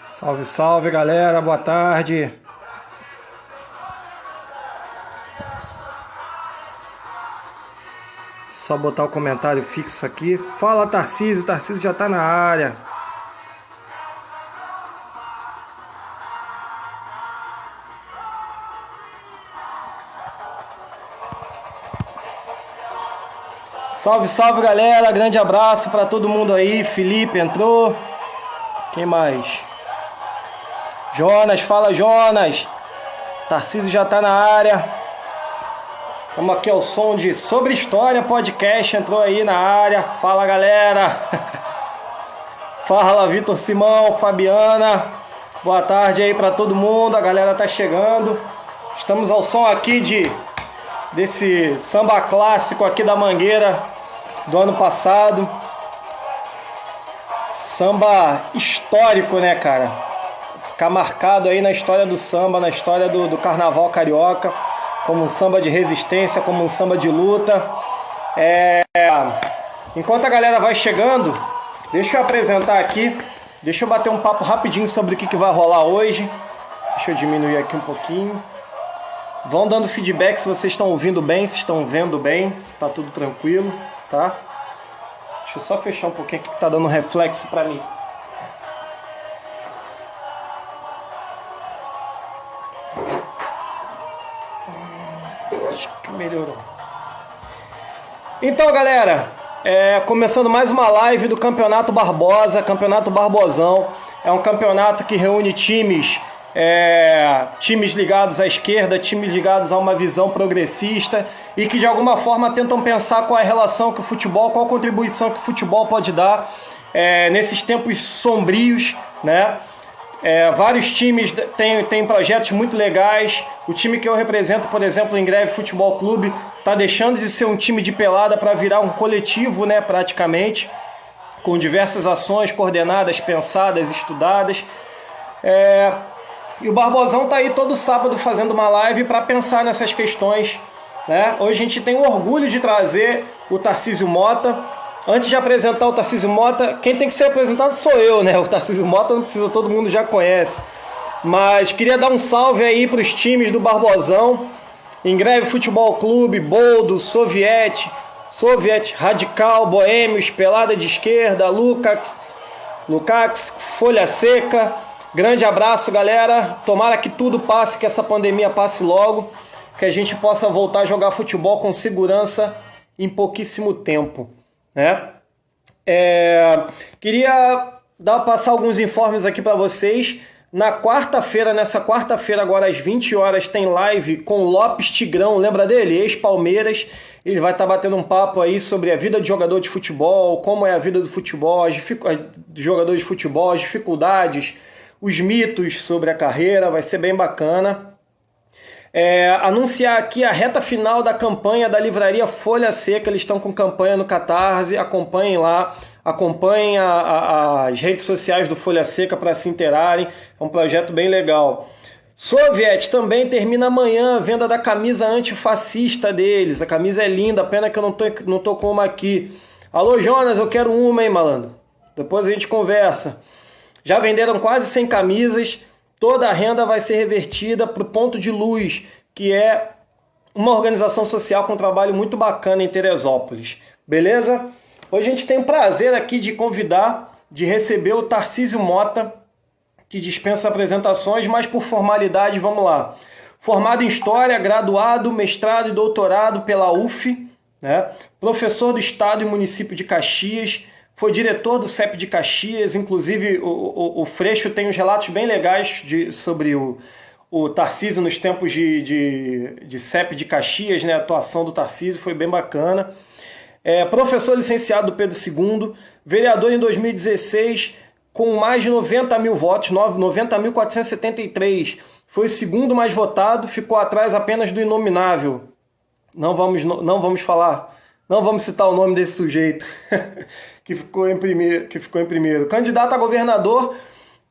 Salve, salve, galera, boa tarde. Só botar o comentário fixo aqui. Fala, Tarcísio, Tarcísio já tá na área. Salve, salve, galera, grande abraço pra todo mundo aí. Felipe entrou. Quem mais? Jonas, fala, Jonas. Tarcísio já tá na área. Estamos aqui ao som de Sobre História Podcast, entrou aí na área. Fala, galera. Fala, Vitor Simão, Fabiana. Boa tarde aí para todo mundo, a galera tá chegando. Estamos ao som aqui desse samba clássico aqui da Mangueira do ano passado. Samba histórico, né, cara? Ficar marcado aí na história do samba, na história do carnaval carioca, como um samba de resistência, como um samba de luta. Enquanto a galera vai chegando, deixa eu apresentar aqui, deixa eu bater um papo rapidinho sobre o que vai rolar hoje. Deixa eu diminuir aqui um pouquinho. Vão dando feedback se vocês estão ouvindo bem, se estão vendo bem, se está tudo tranquilo, tá? Deixa eu só fechar um pouquinho aqui que tá dando reflexo para mim. Acho que melhorou. Então, galera, começando mais uma live do Campeonato Barbosa, Campeonato Barbosão. É um campeonato que reúne times ligados à esquerda, times ligados a uma visão progressista e que de alguma forma tentam pensar qual é a relação que o futebol, qual a contribuição que o futebol pode dar nesses tempos sombrios, né? Vários times têm projetos muito legais. O time que eu represento, por exemplo, o Ingreve Futebol Clube, está deixando de ser um time de pelada para virar um coletivo, né, praticamente, com diversas ações coordenadas, pensadas, estudadas. E o Barbosão está aí todo sábado fazendo uma live para pensar nessas questões, né? Hoje a gente tem o orgulho de trazer o Tarcísio Mota. Antes de apresentar o Tarcísio Mota, quem tem que ser apresentado sou eu, né? O Tarcísio Mota não precisa, todo mundo já conhece. Mas queria dar um salve aí para os times do Barbosão. Ingreve Futebol Clube, Boldo, Soviet, Radical, Boêmios, Pelada de Esquerda, Lukács, Folha Seca. Grande abraço, galera. Tomara que tudo passe, que essa pandemia passe logo, que a gente possa voltar a jogar futebol com segurança em pouquíssimo tempo, né? Queria passar alguns informes aqui para vocês. Nessa quarta-feira, agora às 20 horas, tem live com Lopes Tigrão, lembra dele? Ex-Palmeiras. Ele vai estar batendo um papo aí sobre a vida de jogador de futebol, como é a vida do futebol, de jogador de futebol, as dificuldades, os mitos sobre a carreira, vai ser bem bacana. Anunciar aqui a reta final da campanha da livraria Folha Seca. Eles estão com campanha no Catarse, acompanhem lá, acompanhem as redes sociais do Folha Seca para se inteirarem, é um projeto bem legal. Soviet também termina amanhã a venda da camisa antifascista deles, a camisa é linda, pena que eu não tô com uma aqui. Alô Jonas, eu quero uma, hein, malandro? Depois a gente conversa. Já venderam quase 100 camisas. Toda a renda vai ser revertida para o Ponto de Luz, que é uma organização social com um trabalho muito bacana em Teresópolis. Beleza? Hoje a gente tem o prazer aqui de convidar, de receber o Tarcísio Mota, que dispensa apresentações, mas por formalidade, vamos lá. Formado em História, graduado, mestrado e doutorado pela UF, né? Professor do Estado e Município de Caxias, foi diretor do CEP de Caxias, inclusive o Freixo tem uns relatos bem legais sobre o Tarcísio nos tempos de CEP de Caxias, né? A atuação do Tarcísio foi bem bacana. Professor licenciado do Pedro II, vereador em 2016, com mais de 90 mil votos, 90.473. Foi o segundo mais votado, ficou atrás apenas do inominável. Não vamos falar, não vamos citar o nome desse sujeito que ficou em primeiro. Candidato a governador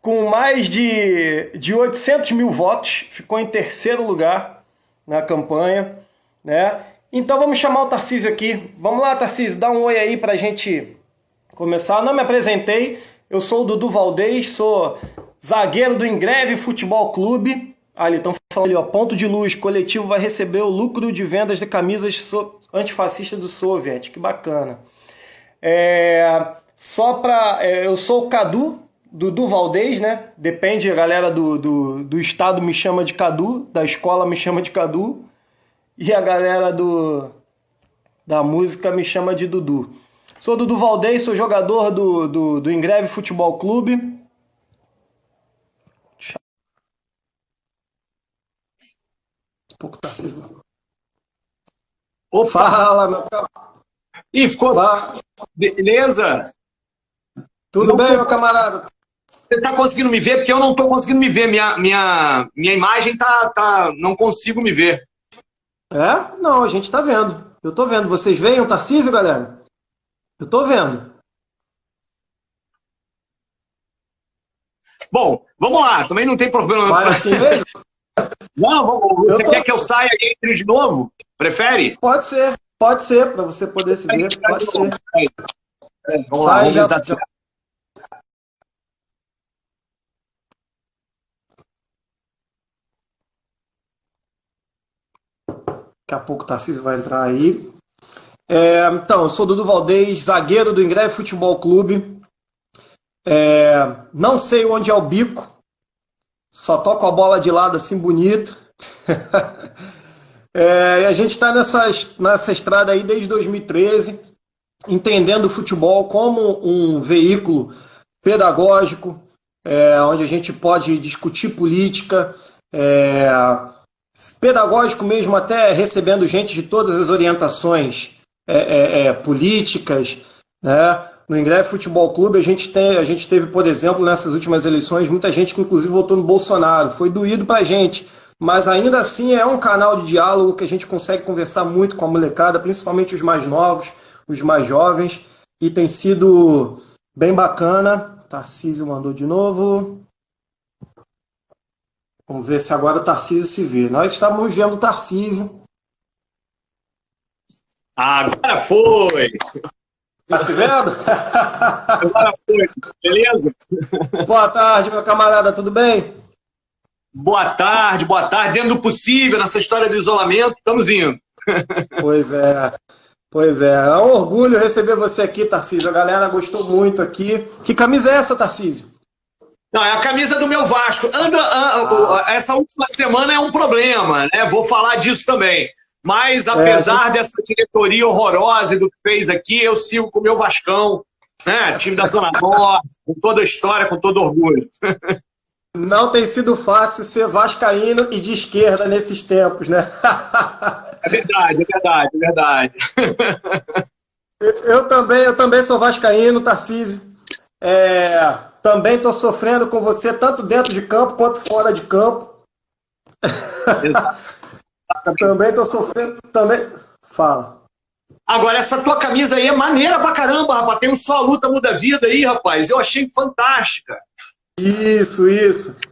com mais de 800 mil votos, ficou em terceiro lugar na campanha, né? Então vamos chamar o Tarcísio aqui. Vamos lá, Tarcísio, dá um oi aí pra gente começar. Não me apresentei, eu sou o Dudu Valdez, sou zagueiro do Ingreve Futebol Clube. Ali, estão falando ali, ó, ponto de luz, coletivo vai receber o lucro de vendas de camisas antifascistas do Soviet, que bacana. Eu sou o Cadu, Dudu Valdez, né? Depende, a galera do estado me chama de Cadu, da escola me chama de Cadu, e a galera da música me chama de Dudu. Sou Dudu Valdez, sou jogador do Ingreve Futebol Clube. Pouco Tarcísio. Opa! Fala, meu camarada. Ih, ficou lá. Beleza? Tudo bem, meu camarada? Você tá conseguindo me ver? Porque eu não tô conseguindo me ver. Minha imagem não consigo me ver. Não, a gente tá vendo. Eu tô vendo. Vocês veem o Tarcísio, galera? Eu tô vendo. Bom, vamos lá. Também não tem problema. Vai assim mesmo? Não, você quer que eu saia e entre de novo? Prefere? Pode ser, para você poder se ver. Pode ser. Vamos lá, vamos ver se dá certo. Daqui a pouco o Tarcísio vai entrar aí. Então, eu sou Dudu Valdez, zagueiro do Ingreve Futebol Clube. Não sei onde é o bico, só toco a bola de lado assim bonito. A gente está nessa estrada aí desde 2013, entendendo o futebol como um veículo pedagógico, onde a gente pode discutir política, pedagógico mesmo, até recebendo gente de todas as orientações políticas, né? No Ingreve Futebol Clube a gente teve, por exemplo, nessas últimas eleições, muita gente que inclusive votou no Bolsonaro. Foi doído pra gente, mas ainda assim é um canal de diálogo que a gente consegue conversar muito com a molecada, principalmente os mais novos, os mais jovens, e tem sido bem bacana. Tarcísio mandou de novo. Vamos ver se agora o Tarcísio se vê. Nós estamos vendo o Tarcísio. Agora foi! Tá se vendo? Agora foi, beleza? Boa tarde, meu camarada, tudo bem? Boa tarde. Dentro do possível, nessa história do isolamento, estamos indo. Pois é. É um orgulho receber você aqui, Tarcísio. A galera gostou muito aqui. Que camisa é essa, Tarcísio? Não, é a camisa do meu Vasco. Essa última semana é um problema, né? Vou falar disso também. Mas, apesar dessa diretoria horrorosa do que fez aqui, eu sigo com o meu Vascão, né? Time da Zona Norte, com toda a história, com todo orgulho. Não tem sido fácil ser vascaíno e de esquerda nesses tempos, né? É verdade. Eu também sou vascaíno, Tarcísio. Também estou sofrendo com você, tanto dentro de campo quanto fora de campo. Exato. Também estou sofrendo. Fala. Agora, essa tua camisa aí é maneira pra caramba, rapaz. Tem um Só a Luta Muda a Vida aí, rapaz. Eu achei fantástica. Isso.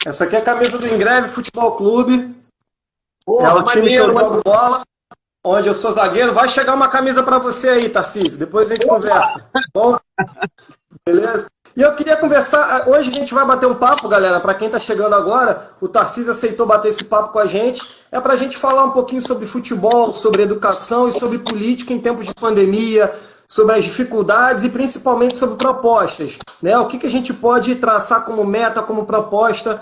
Essa aqui é a camisa do Ingreve Futebol Clube. Porra, é o time que eu jogo bola, onde eu sou zagueiro. Vai chegar uma camisa para você aí, Tarcísio. Depois a gente conversa. Bom? Beleza? E eu queria conversar, hoje a gente vai bater um papo, galera, para quem está chegando agora, o Tarcísio aceitou bater esse papo com a gente, é para a gente falar um pouquinho sobre futebol, sobre educação e sobre política em tempos de pandemia, sobre as dificuldades e principalmente sobre propostas, né? O que a gente pode traçar como meta, como proposta,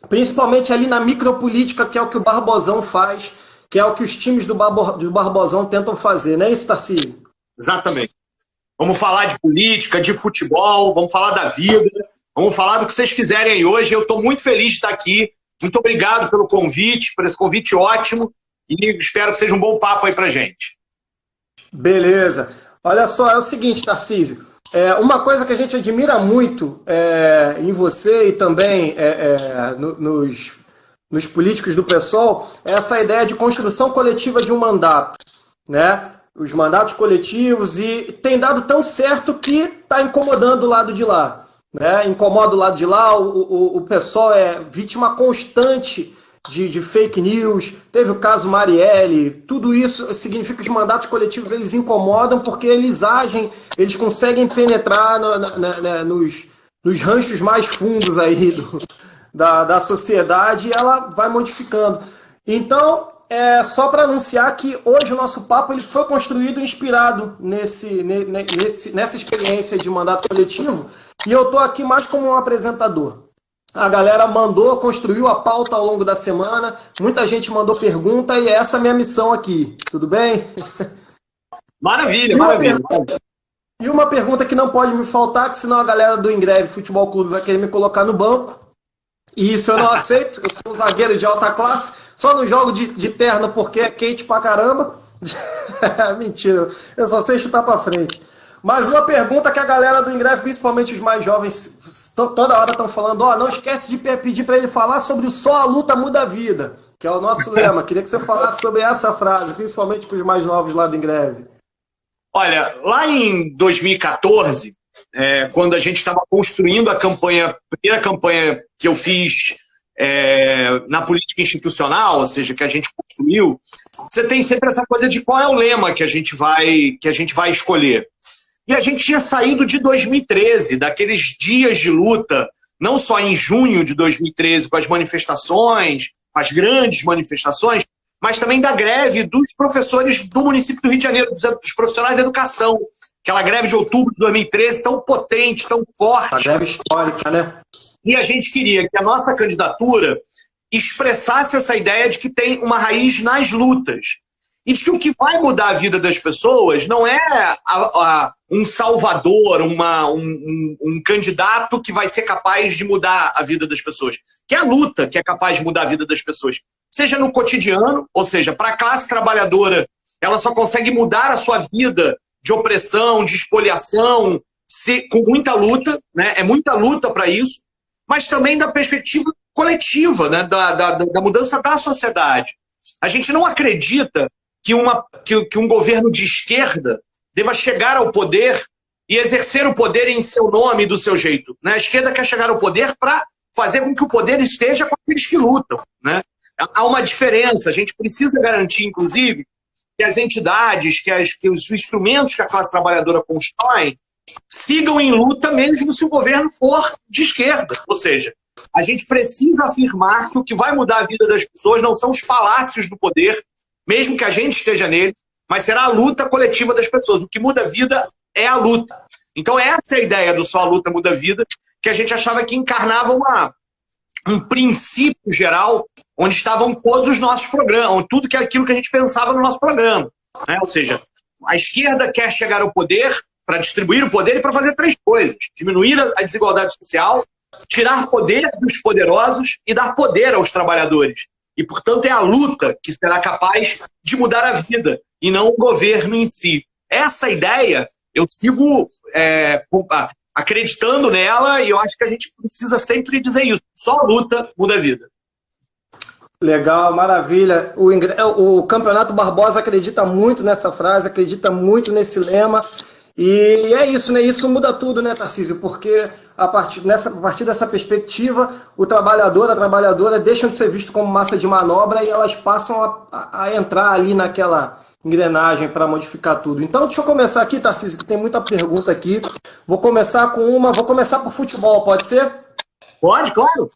principalmente ali na micropolítica, que é o que o Barbosão faz, que é o que os times do Barbosão tentam fazer, não é isso, Tarcísio? Exatamente. Vamos falar de política, de futebol, vamos falar da vida, vamos falar do que vocês quiserem aí hoje. Eu estou muito feliz de estar aqui. Muito obrigado pelo convite, por esse convite ótimo. E espero que seja um bom papo aí pra gente. Beleza. Olha só, é o seguinte, Tarcísio. Uma coisa que a gente admira muito em você e também nos políticos do PSOL é essa ideia de construção coletiva de um mandato, né? Os mandatos coletivos, e tem dado tão certo que está incomodando o lado de lá, né? Incomoda o lado de lá, o pessoal é vítima constante de fake news, teve o caso Marielle, tudo isso significa que os mandatos coletivos eles incomodam porque eles agem, eles conseguem penetrar nos ranchos mais fundos aí da sociedade, e ela vai modificando. Então, só para anunciar que hoje o nosso papo ele foi construído inspirado nessa experiência de mandato coletivo, e eu estou aqui mais como um apresentador. A galera construiu a pauta ao longo da semana, muita gente mandou pergunta, e essa é a minha missão aqui. Tudo bem? Maravilha, maravilha. E uma pergunta que não pode me faltar, que senão a galera do Ingreve Futebol Clube vai querer me colocar no banco. E isso eu não aceito, eu sou um zagueiro de alta classe, só não jogo de terno porque é quente pra caramba. Mentira, eu só sei chutar pra frente. Mas uma pergunta que a galera do Ingreve, principalmente os mais jovens, toda hora estão falando, não esquece de pedir para ele falar sobre só a luta muda a vida, que é o nosso lema. Queria que você falasse sobre essa frase, principalmente para os mais novos lá do Ingreve. Olha, lá em 2014, quando a gente estava construindo a primeira campanha que eu fiz na política institucional, ou seja, que a gente construiu, você tem sempre essa coisa de qual é o lema que a gente vai escolher. E a gente tinha saído de 2013, daqueles dias de luta, não só em junho de 2013, com as manifestações, as grandes manifestações, mas também da greve dos professores do município do Rio de Janeiro, dos profissionais da educação. Aquela greve de outubro de 2013, tão potente, tão forte. A greve histórica, né? E a gente queria que a nossa candidatura expressasse essa ideia de que tem uma raiz nas lutas. E de que o que vai mudar a vida das pessoas não é um salvador, um candidato que vai ser capaz de mudar a vida das pessoas. Que é a luta que é capaz de mudar a vida das pessoas. Seja no cotidiano, ou seja, para a classe trabalhadora, ela só consegue mudar a sua vida de opressão, de espoliação, com muita luta, né? É muita luta para isso, mas também da perspectiva coletiva, né? da mudança da sociedade. A gente não acredita que um governo de esquerda deva chegar ao poder e exercer o poder em seu nome e do seu jeito. Né? A esquerda quer chegar ao poder para fazer com que o poder esteja com aqueles que lutam. Né? Há uma diferença, a gente precisa garantir, inclusive, que as entidades, que os instrumentos que a classe trabalhadora constrói sigam em luta mesmo se o governo for de esquerda. Ou seja, a gente precisa afirmar que o que vai mudar a vida das pessoas não são os palácios do poder, mesmo que a gente esteja nele, mas será a luta coletiva das pessoas. O que muda a vida é a luta. Então essa é a ideia do Só a Luta Muda a Vida, que a gente achava que encarnava um princípio geral onde estavam todos os nossos programas, tudo aquilo que a gente pensava no nosso programa. Né? Ou seja, a esquerda quer chegar ao poder para distribuir o poder e para fazer três coisas: diminuir a desigualdade social, tirar poder dos poderosos e dar poder aos trabalhadores. E, portanto, é a luta que será capaz de mudar a vida, e não o governo em si. Essa ideia, eu sigo acreditando nela, e eu acho que a gente precisa sempre dizer isso. Só a luta muda a vida. Legal, maravilha. O Campeonato Barbosa acredita muito nessa frase, acredita muito nesse lema. E é isso, né? Isso muda tudo, né, Tarcísio? Porque a partir dessa perspectiva, o trabalhador, a trabalhadora deixam de ser visto como massa de manobra e elas passam a entrar ali naquela engrenagem para modificar tudo. Então, deixa eu começar aqui, Tarcísio, que tem muita pergunta aqui. Vou começar por futebol, pode ser? Pode, claro.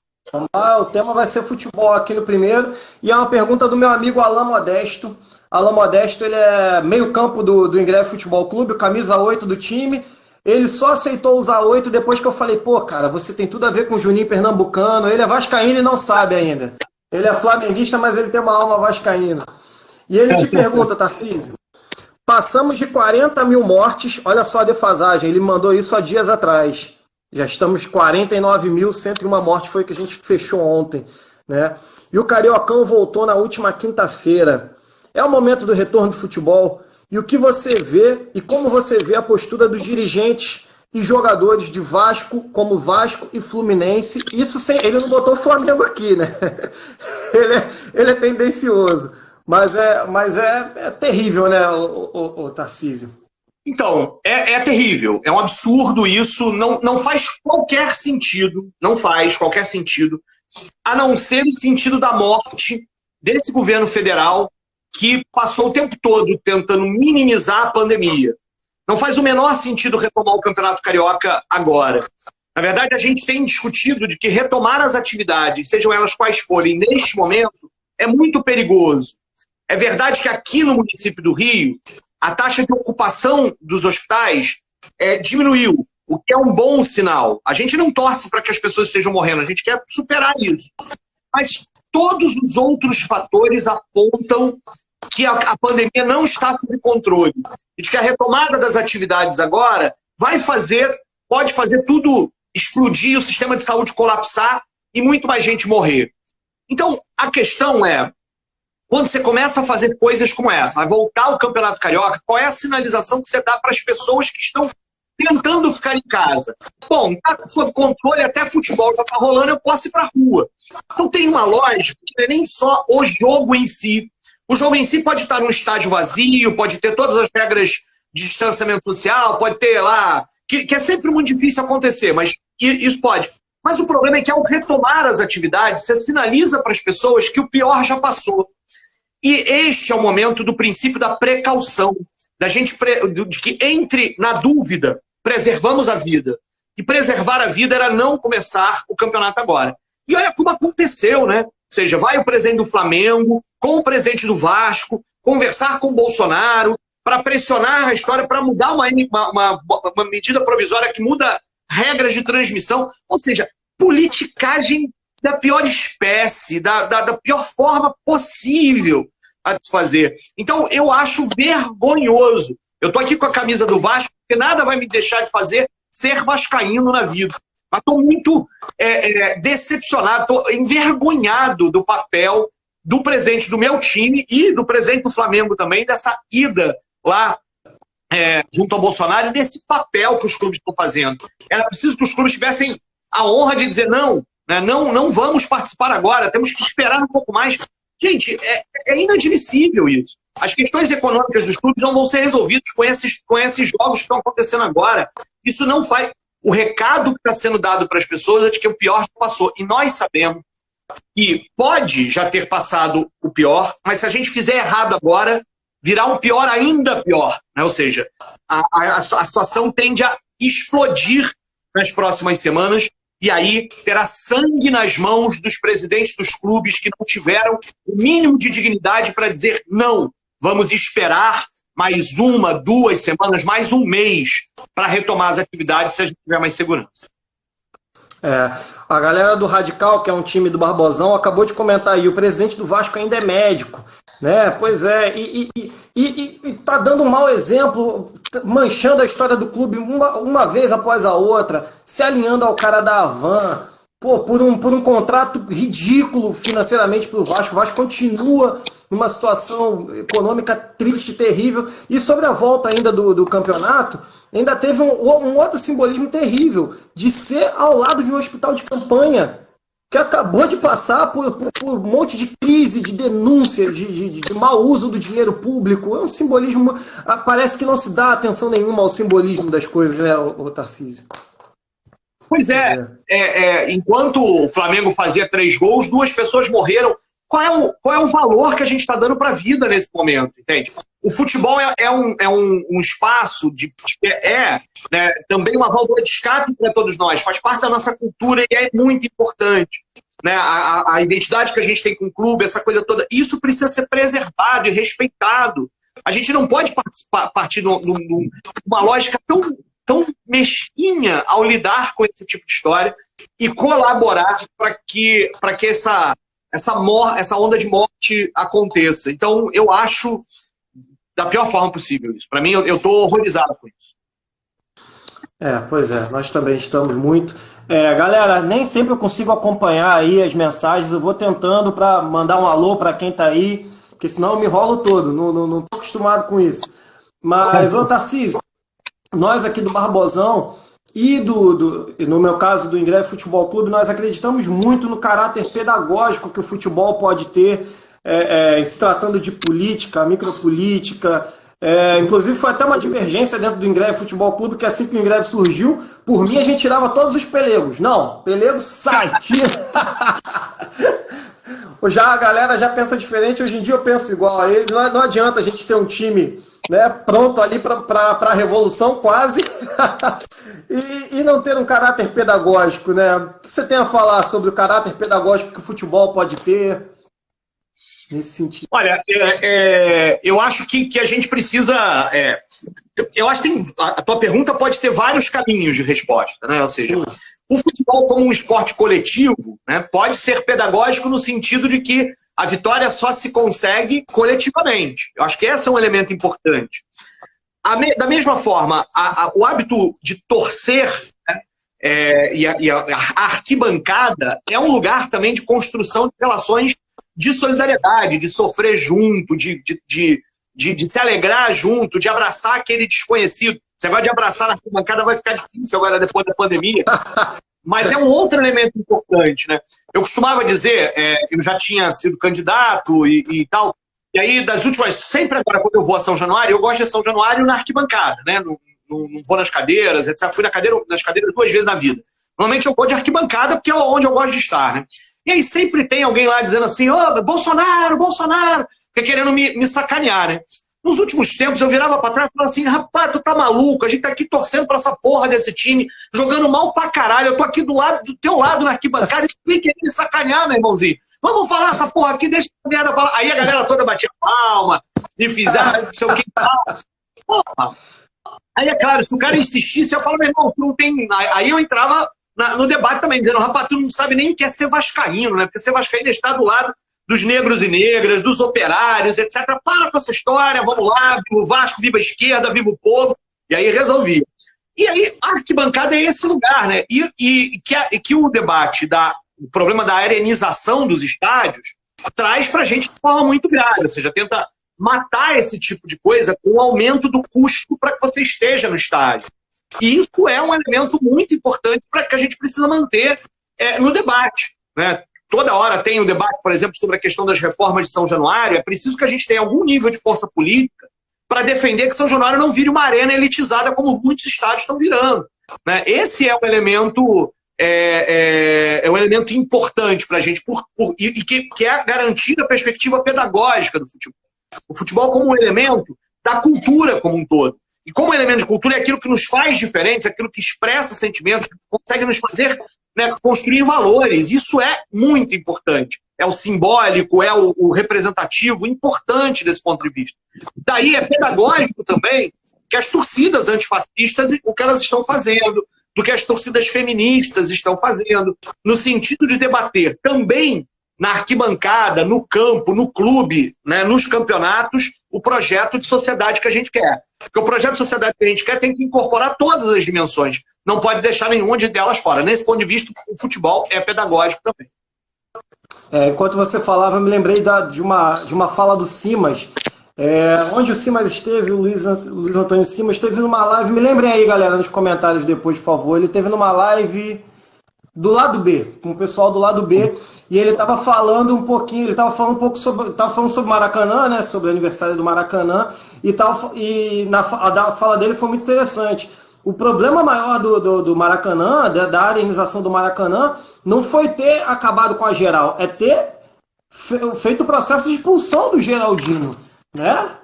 O tema vai ser futebol aqui no primeiro, e é uma pergunta do meu amigo Alan Modesto. Alan Modesto, ele é meio-campo do Ingreve Futebol Clube, camisa 8 do time. Ele só aceitou usar 8 depois que eu falei, pô, cara, você tem tudo a ver com o Juninho Pernambucano. Ele é vascaíno e não sabe ainda. Ele é flamenguista, mas ele tem uma alma vascaína. E ele te pergunta, Tarcísio, passamos de 40 mil mortes, olha só a defasagem, ele mandou isso há dias atrás. Já estamos 49.101 mortes, foi o que a gente fechou ontem, né? E o Cariocão voltou na última quinta-feira. É o momento do retorno do futebol. E o que você vê, e como você vê a postura dos dirigentes e jogadores de Vasco, como Vasco e Fluminense. Isso sem, ele não botou o Flamengo aqui, né? Ele é tendencioso. Mas é terrível, né, o Tarcísio? Então, é terrível, é um absurdo isso, não faz qualquer sentido, a não ser o sentido da morte desse governo federal que passou o tempo todo tentando minimizar a pandemia. Não faz o menor sentido retomar o Campeonato Carioca agora. Na verdade, a gente tem discutido de que retomar as atividades, sejam elas quais forem, neste momento, é muito perigoso. É verdade que aqui no município do Rio, a taxa de ocupação dos hospitais diminuiu, o que é um bom sinal. A gente não torce para que as pessoas estejam morrendo, a gente quer superar isso. Mas todos os outros fatores apontam que a pandemia não está sob controle. E de que a retomada das atividades agora pode fazer tudo explodir, o sistema de saúde colapsar e muito mais gente morrer. Então, a questão é, quando você começa a fazer coisas como essa, vai voltar ao Campeonato Carioca, qual é a sinalização que você dá para as pessoas que estão tentando ficar em casa? Bom, está sob controle, até futebol já está rolando, eu posso ir para a rua. Então tem uma lógica que não é nem só o jogo em si. O jogo em si pode estar num estádio vazio, pode ter todas as regras de distanciamento social, pode ter lá, que é sempre muito difícil acontecer, mas isso pode. Mas o problema é que ao retomar as atividades, você sinaliza para as pessoas que o pior já passou. E este é o momento do princípio da precaução, de que entre na dúvida, preservamos a vida. E preservar a vida era não começar o campeonato agora. E olha como aconteceu, né? Ou seja, vai o presidente do Flamengo com o presidente do Vasco, conversar com o Bolsonaro, para pressionar a história, para mudar uma medida provisória que muda regras de transmissão. Ou seja, politicagem da pior espécie, da pior forma possível a se fazer. Então, eu acho vergonhoso. Eu estou aqui com a camisa do Vasco, porque nada vai me deixar de fazer ser vascaíno na vida. Mas estou muito decepcionado, estou envergonhado do papel do presidente do meu time e do presidente do Flamengo também, dessa ida lá junto ao Bolsonaro, e desse papel que os clubes estão fazendo. Era preciso que os clubes tivessem a honra de dizer não, né? Não vamos participar agora, temos que esperar um pouco mais. Gente, é inadmissível isso. As questões econômicas dos clubes não vão ser resolvidas com esses jogos que estão acontecendo agora. Isso não faz... O recado que está sendo dado para as pessoas é de que o pior já passou. E nós sabemos que pode já ter passado o pior, mas se a gente fizer errado agora, virá um pior ainda pior. Né? Ou seja, a situação tende a explodir nas próximas semanas, e aí terá sangue nas mãos dos presidentes dos clubes que não tiveram o mínimo de dignidade para dizer não, vamos esperar mais 1, 2 semanas, mais um mês para retomar as atividades se a gente tiver mais segurança. A galera do Radical, que é um time do Barbosão, acabou de comentar aí, o presidente do Vasco ainda é médico, né? Pois é, e tá dando um mau exemplo, manchando a história do clube uma vez após a outra, se alinhando ao cara da Havan, por um contrato ridículo financeiramente para o Vasco. O Vasco continua numa situação econômica triste, terrível. E sobre a volta ainda do campeonato, ainda teve um outro simbolismo terrível, de ser ao lado de um hospital de campanha, que acabou de passar por um monte de crise, de denúncia, de mau uso do dinheiro público. É um simbolismo... Parece que não se dá atenção nenhuma ao simbolismo das coisas, né, o Tarcísio? Pois enquanto o Flamengo fazia 3 gols, 2 pessoas morreram qual é o valor que a gente está dando para a vida nesse momento, entende? O futebol é um espaço né, também uma válvula de escape para todos nós, faz parte da nossa cultura e é muito importante. Né? A identidade que a gente tem com o clube, essa coisa toda, isso precisa ser preservado e respeitado. A gente não pode partir de uma lógica tão mesquinha ao lidar com esse tipo de história e colaborar para que essa onda de morte aconteça. Então, eu acho da pior forma possível isso. Para mim, eu estou horrorizado com isso. Pois é, nós também estamos muito. Galera, nem sempre eu consigo acompanhar aí as mensagens, eu vou tentando para mandar um alô para quem está aí, porque senão eu me rolo todo, não estou acostumado com isso. Mas, ô Tarcísio, nós aqui do Barbosão e no meu caso do Ingreve Futebol Clube, nós acreditamos muito no caráter pedagógico que o futebol pode ter, se tratando de política, micropolítica. Inclusive foi até uma divergência dentro do Ingreve Futebol Clube, que assim que o Ingreve surgiu, por mim a gente tirava todos os pelegos. Não, pelego sai, tira. A galera já pensa diferente, hoje em dia eu penso igual a eles, não adianta a gente ter um time, né, pronto ali para a revolução quase e não ter um caráter pedagógico, né? O que você tem a falar sobre o caráter pedagógico que o futebol pode ter nesse sentido? Olha, eu acho que a gente precisa... eu acho que a tua pergunta pode ter vários caminhos de resposta, né? Ou seja, o futebol como um esporte coletivo, né, pode ser pedagógico no sentido de que a vitória só se consegue coletivamente. Eu acho que esse é um elemento importante. Da mesma forma, o hábito de torcer, né, e a arquibancada é um lugar também de construção de relações de solidariedade, de sofrer junto, de se alegrar junto, de abraçar aquele desconhecido. Esse negócio de abraçar na arquibancada vai ficar difícil agora depois da pandemia. Mas é um outro elemento importante, né? Eu costumava dizer, eu já tinha sido candidato e tal, e aí das últimas, sempre agora quando eu vou a São Januário, eu gosto de São Januário na arquibancada, né? Não vou nas cadeiras, etc. Fui nas cadeiras 2 vezes na vida. Normalmente eu vou de arquibancada porque é onde eu gosto de estar, né? E aí sempre tem alguém lá dizendo assim, Bolsonaro, que é querendo me sacanear, né? Nos últimos tempos eu virava pra trás e falava assim, rapaz, tu tá maluco, a gente tá aqui torcendo pra essa porra desse time, jogando mal pra caralho, eu tô aqui do teu lado na arquibancada e tu vem querendo me sacanear, meu irmãozinho. Vamos falar essa porra aqui, deixa a merda pra lá. Aí a galera toda batia palma, e fizeram, não sei o que e tal. Porra. Aí é claro, se o cara insistisse, eu falava, meu irmão, tu não tem... Aí eu entrava no debate também, dizendo, rapaz, tu não sabe nem o que é ser vascaíno, né? Porque ser vascaíno é estar do lado dos negros e negras, dos operários, etc. Para com essa história, vamos lá, viva o Vasco, viva a esquerda, viva o povo. E aí resolvi. E aí a arquibancada é esse lugar, né? E que o debate, o problema da arenização dos estádios, traz pra gente de forma muito grave. Ou seja, tenta matar esse tipo de coisa com o aumento do custo para que você esteja no estádio. E isso é um elemento muito importante para que a gente precisa manter no debate, né? Toda hora tem um debate, por exemplo, sobre a questão das reformas de São Januário. É preciso que a gente tenha algum nível de força política para defender que São Januário não vire uma arena elitizada como muitos estádios estão virando, né? Esse é um elemento, um elemento importante para a gente e que é garantir a perspectiva pedagógica do futebol. O futebol como um elemento da cultura como um todo. E como elemento de cultura é aquilo que nos faz diferentes, é aquilo que expressa sentimentos, que consegue nos fazer, né, construir valores. Isso é muito importante. É o simbólico, é o representativo, importante desse ponto de vista. Daí é pedagógico também que as torcidas antifascistas, o que elas estão fazendo, do que as torcidas feministas estão fazendo, no sentido de debater também na arquibancada, no campo, no clube, né, nos campeonatos, o projeto de sociedade que a gente quer. Porque o projeto de sociedade que a gente quer tem que incorporar todas as dimensões. Não pode deixar nenhuma delas fora. Nesse ponto de vista, o futebol é pedagógico também. Enquanto você falava, eu me lembrei de uma fala do Simas, onde o Simas esteve, o Luiz Antônio Simas, esteve numa live, me lembrem aí, galera, nos comentários depois, por favor, ele esteve numa live do lado B, com o pessoal do lado B, e ele estava falando um pouquinho, ele estava falando um pouco sobre Maracanã, né, sobre o aniversário do Maracanã, e a fala dele foi muito interessante. O problema maior do Maracanã, da arenização do Maracanã, não foi ter acabado com a geral, é ter feito o processo de expulsão do Geraldinho, né?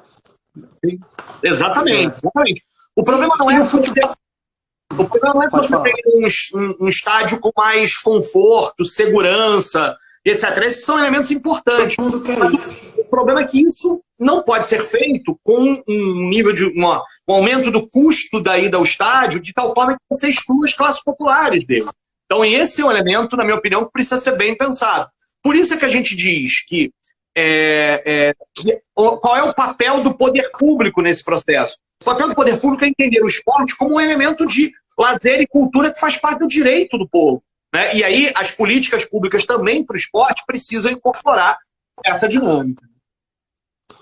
Exatamente, exatamente. O problema não é o problema não é que você tem um estádio com mais conforto, segurança, etc. Esses são elementos importantes. O problema é que isso não pode ser feito com um nível de um aumento do custo da ida ao estádio, de tal forma que você exclua as classes populares dele. Então, esse é um elemento, na minha opinião, que precisa ser bem pensado. Por isso é que a gente diz que qual é o papel do poder público nesse processo. O papel do poder público é entender o esporte como um elemento de lazer e cultura que faz parte do direito do povo, né? E aí as políticas públicas também para o esporte precisam incorporar essa dinâmica.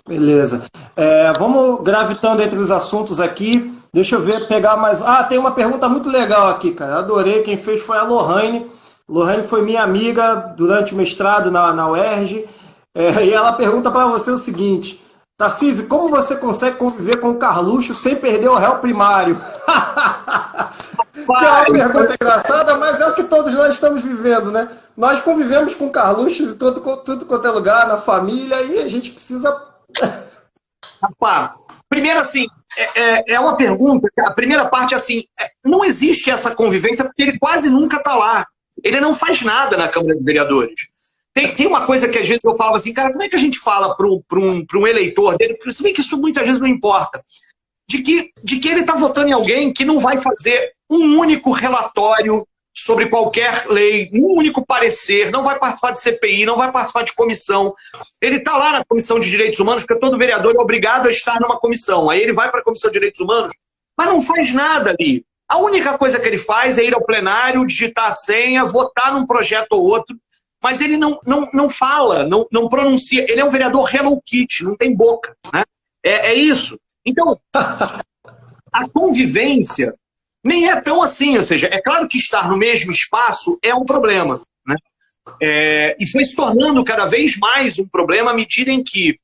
Beleza. Vamos gravitando entre os assuntos aqui. Deixa eu ver, pegar mais... tem uma pergunta muito legal aqui, cara. Adorei. Quem fez foi a Lohane. Lohane foi minha amiga durante o mestrado na UERJ. E ela pergunta para você o seguinte: Tarcísio, como você consegue conviver com o Carluxo sem perder o réu primário? Que é uma pergunta engraçada, mas é o que todos nós estamos vivendo, né? Nós convivemos com o Carluxo em tudo quanto é lugar, na família, e a gente precisa... Primeiro, assim, é uma pergunta, a primeira parte é assim, não existe essa convivência porque ele quase nunca está lá. Ele não faz nada na Câmara de Vereadores. Tem uma coisa que às vezes eu falo assim, cara, como é que a gente fala para um eleitor dele, porque se bem que isso muitas vezes não importa, de que ele está votando em alguém que não vai fazer um único relatório sobre qualquer lei, um único parecer, não vai participar de CPI, não vai participar de comissão. Ele está lá na Comissão de Direitos Humanos, porque todo vereador é obrigado a estar numa comissão. Aí ele vai para a Comissão de Direitos Humanos, mas não faz nada ali. A única coisa que ele faz é ir ao plenário, digitar a senha, votar num projeto ou outro, mas ele não fala, não pronuncia. Ele é um vereador Hello Kitty, não tem boca, né? É isso. Então, a convivência nem é tão assim, ou seja, é claro que estar no mesmo espaço é um problema, né? E foi se tornando cada vez mais um problema à medida em que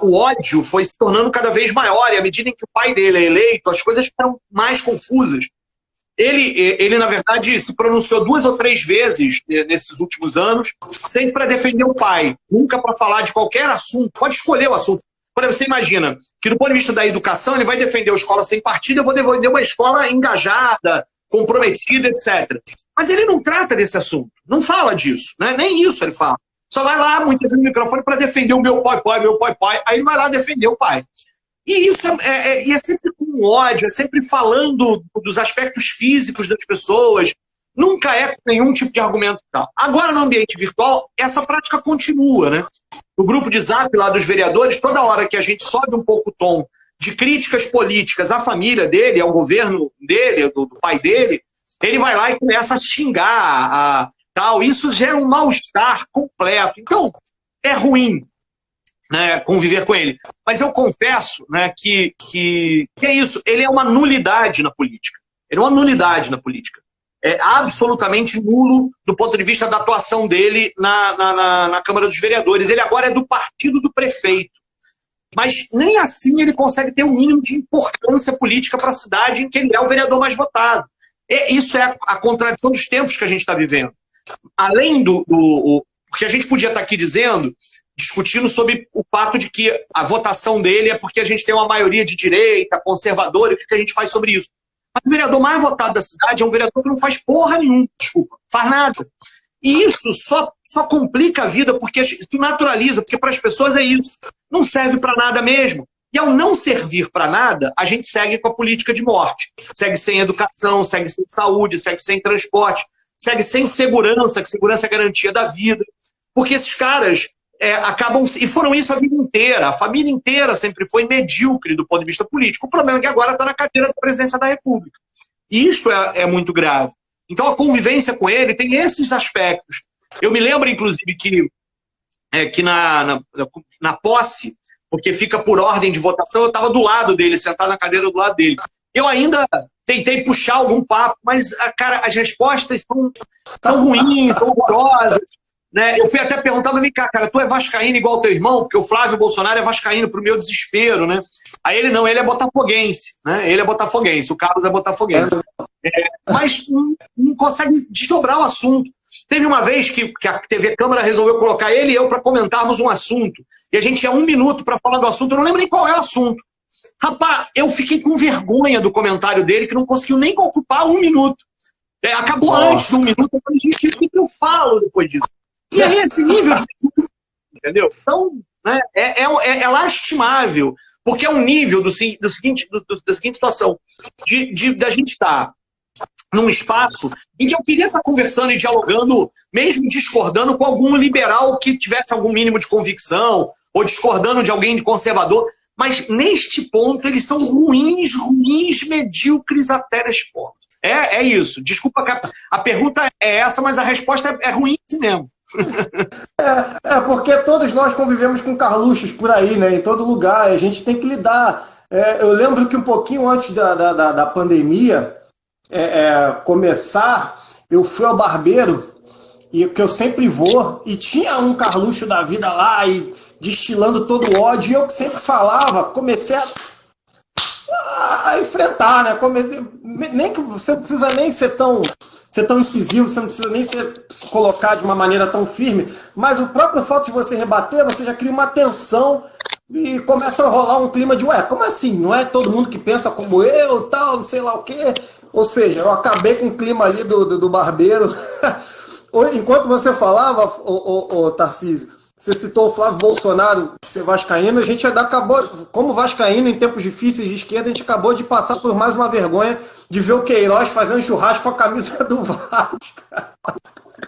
o ódio foi se tornando cada vez maior, e à medida em que o pai dele é eleito, as coisas ficaram mais confusas. Ele, na verdade, se pronunciou 2 ou 3 vezes nesses últimos anos, sempre para defender o pai, nunca para falar de qualquer assunto. Pode escolher o assunto. Por exemplo, você imagina que, do ponto de vista da educação, ele vai defender uma escola sem partido, eu vou defender uma escola engajada, comprometida, etc. Mas ele não trata desse assunto, não fala disso, né? Nem isso ele fala. Só vai lá, muitas vezes, no microfone para defender o meu pai, aí ele vai lá defender o pai. E isso é sempre com ódio, é sempre falando dos aspectos físicos das pessoas, nunca é com nenhum tipo de argumento tal. Agora, no ambiente virtual, essa prática continua, né? No grupo de Zap lá dos vereadores, toda hora que a gente sobe um pouco o tom de críticas políticas à família dele, ao governo dele, do pai dele, ele vai lá e começa a xingar, tal. Isso gera um mal-estar completo. Então, é ruim, né, conviver com ele. Mas eu confesso, né, que é isso. Ele é uma nulidade na política. Ele é uma nulidade na política. É absolutamente nulo do ponto de vista da atuação dele na Câmara dos Vereadores. Ele agora é do partido do prefeito. Mas nem assim ele consegue ter um mínimo de importância política para a cidade em que ele é o vereador mais votado. Isso é a contradição dos tempos que a gente está vivendo. Além porque a gente podia estar aqui discutindo sobre o fato de que a votação dele é porque a gente tem uma maioria de direita, conservadora, e o que a gente faz sobre isso? Mas o vereador mais votado da cidade é um vereador que não faz porra nenhuma, faz nada. E isso só complica a vida, porque se naturaliza, porque para as pessoas é isso. Não serve para nada mesmo. E ao não servir para nada, a gente segue com a política de morte. Segue sem educação, segue sem saúde, segue sem transporte, segue sem segurança, que segurança é garantia da vida. Porque esses caras acabam... E foram isso a vida inteira. A família inteira sempre foi medíocre do ponto de vista político. O problema é que agora está na cadeira da presidência da República. E isto é muito grave. Então a convivência com ele tem esses aspectos. Eu me lembro, inclusive, que na posse, porque fica por ordem de votação, eu estava do lado dele, sentado na cadeira do lado dele. Eu ainda tentei puxar algum papo, mas, cara, as respostas são ruins, são horrorosas. Né? Eu fui até perguntar, mas vem cá, cara, tu é vascaíno igual teu irmão? Porque o Flávio Bolsonaro é vascaíno pro meu desespero, né? Aí ele não, ele é botafoguense, né? Ele é botafoguense, o Carlos é botafoguense. Mas não consegue desdobrar o assunto. Teve uma vez que a TV Câmara resolveu colocar ele e eu para comentarmos um assunto. E a gente tinha 1 minuto para falar do assunto, eu não lembro nem qual é o assunto. Rapaz, eu fiquei com vergonha do comentário dele, que não conseguiu nem ocupar 1 minuto. Acabou antes de 1 minuto, eu falei, gente, o que eu falo depois disso? E aí, esse nível de... Entendeu? Então, né, é lastimável, porque é um nível da seguinte situação, da gente estar num espaço em que eu queria estar conversando e dialogando, mesmo discordando com algum liberal que tivesse algum mínimo de convicção, ou discordando de alguém de conservador, mas neste ponto eles são ruins, medíocres até neste ponto. É isso. Desculpa, a pergunta é essa, mas a resposta é ruim assim mesmo. Porque todos nós convivemos com Carluxos por aí, né? Em todo lugar, a gente tem que lidar. Eu lembro que um pouquinho antes da pandemia começar, eu fui ao barbeiro, e que eu sempre vou, e tinha um Carluxo da vida lá, e destilando todo o ódio, e eu que sempre falava, comecei a enfrentar, né? Nem que você não precisa nem ser tão incisivo, você não precisa nem se colocar de uma maneira tão firme, mas o próprio fato de você rebater, você já cria uma tensão e começa a rolar um clima de, como assim? Não é todo mundo que pensa como eu, tal, não sei lá o quê. Ou seja, eu acabei com o clima ali do barbeiro. Enquanto você falava, Tarcísio, você citou o Flávio Bolsonaro ser vascaíno, a gente ainda acabou, como vascaíno, em tempos difíceis de esquerda, a gente acabou de passar por mais uma vergonha de ver o Queiroz fazendo churrasco com a camisa do Vasco.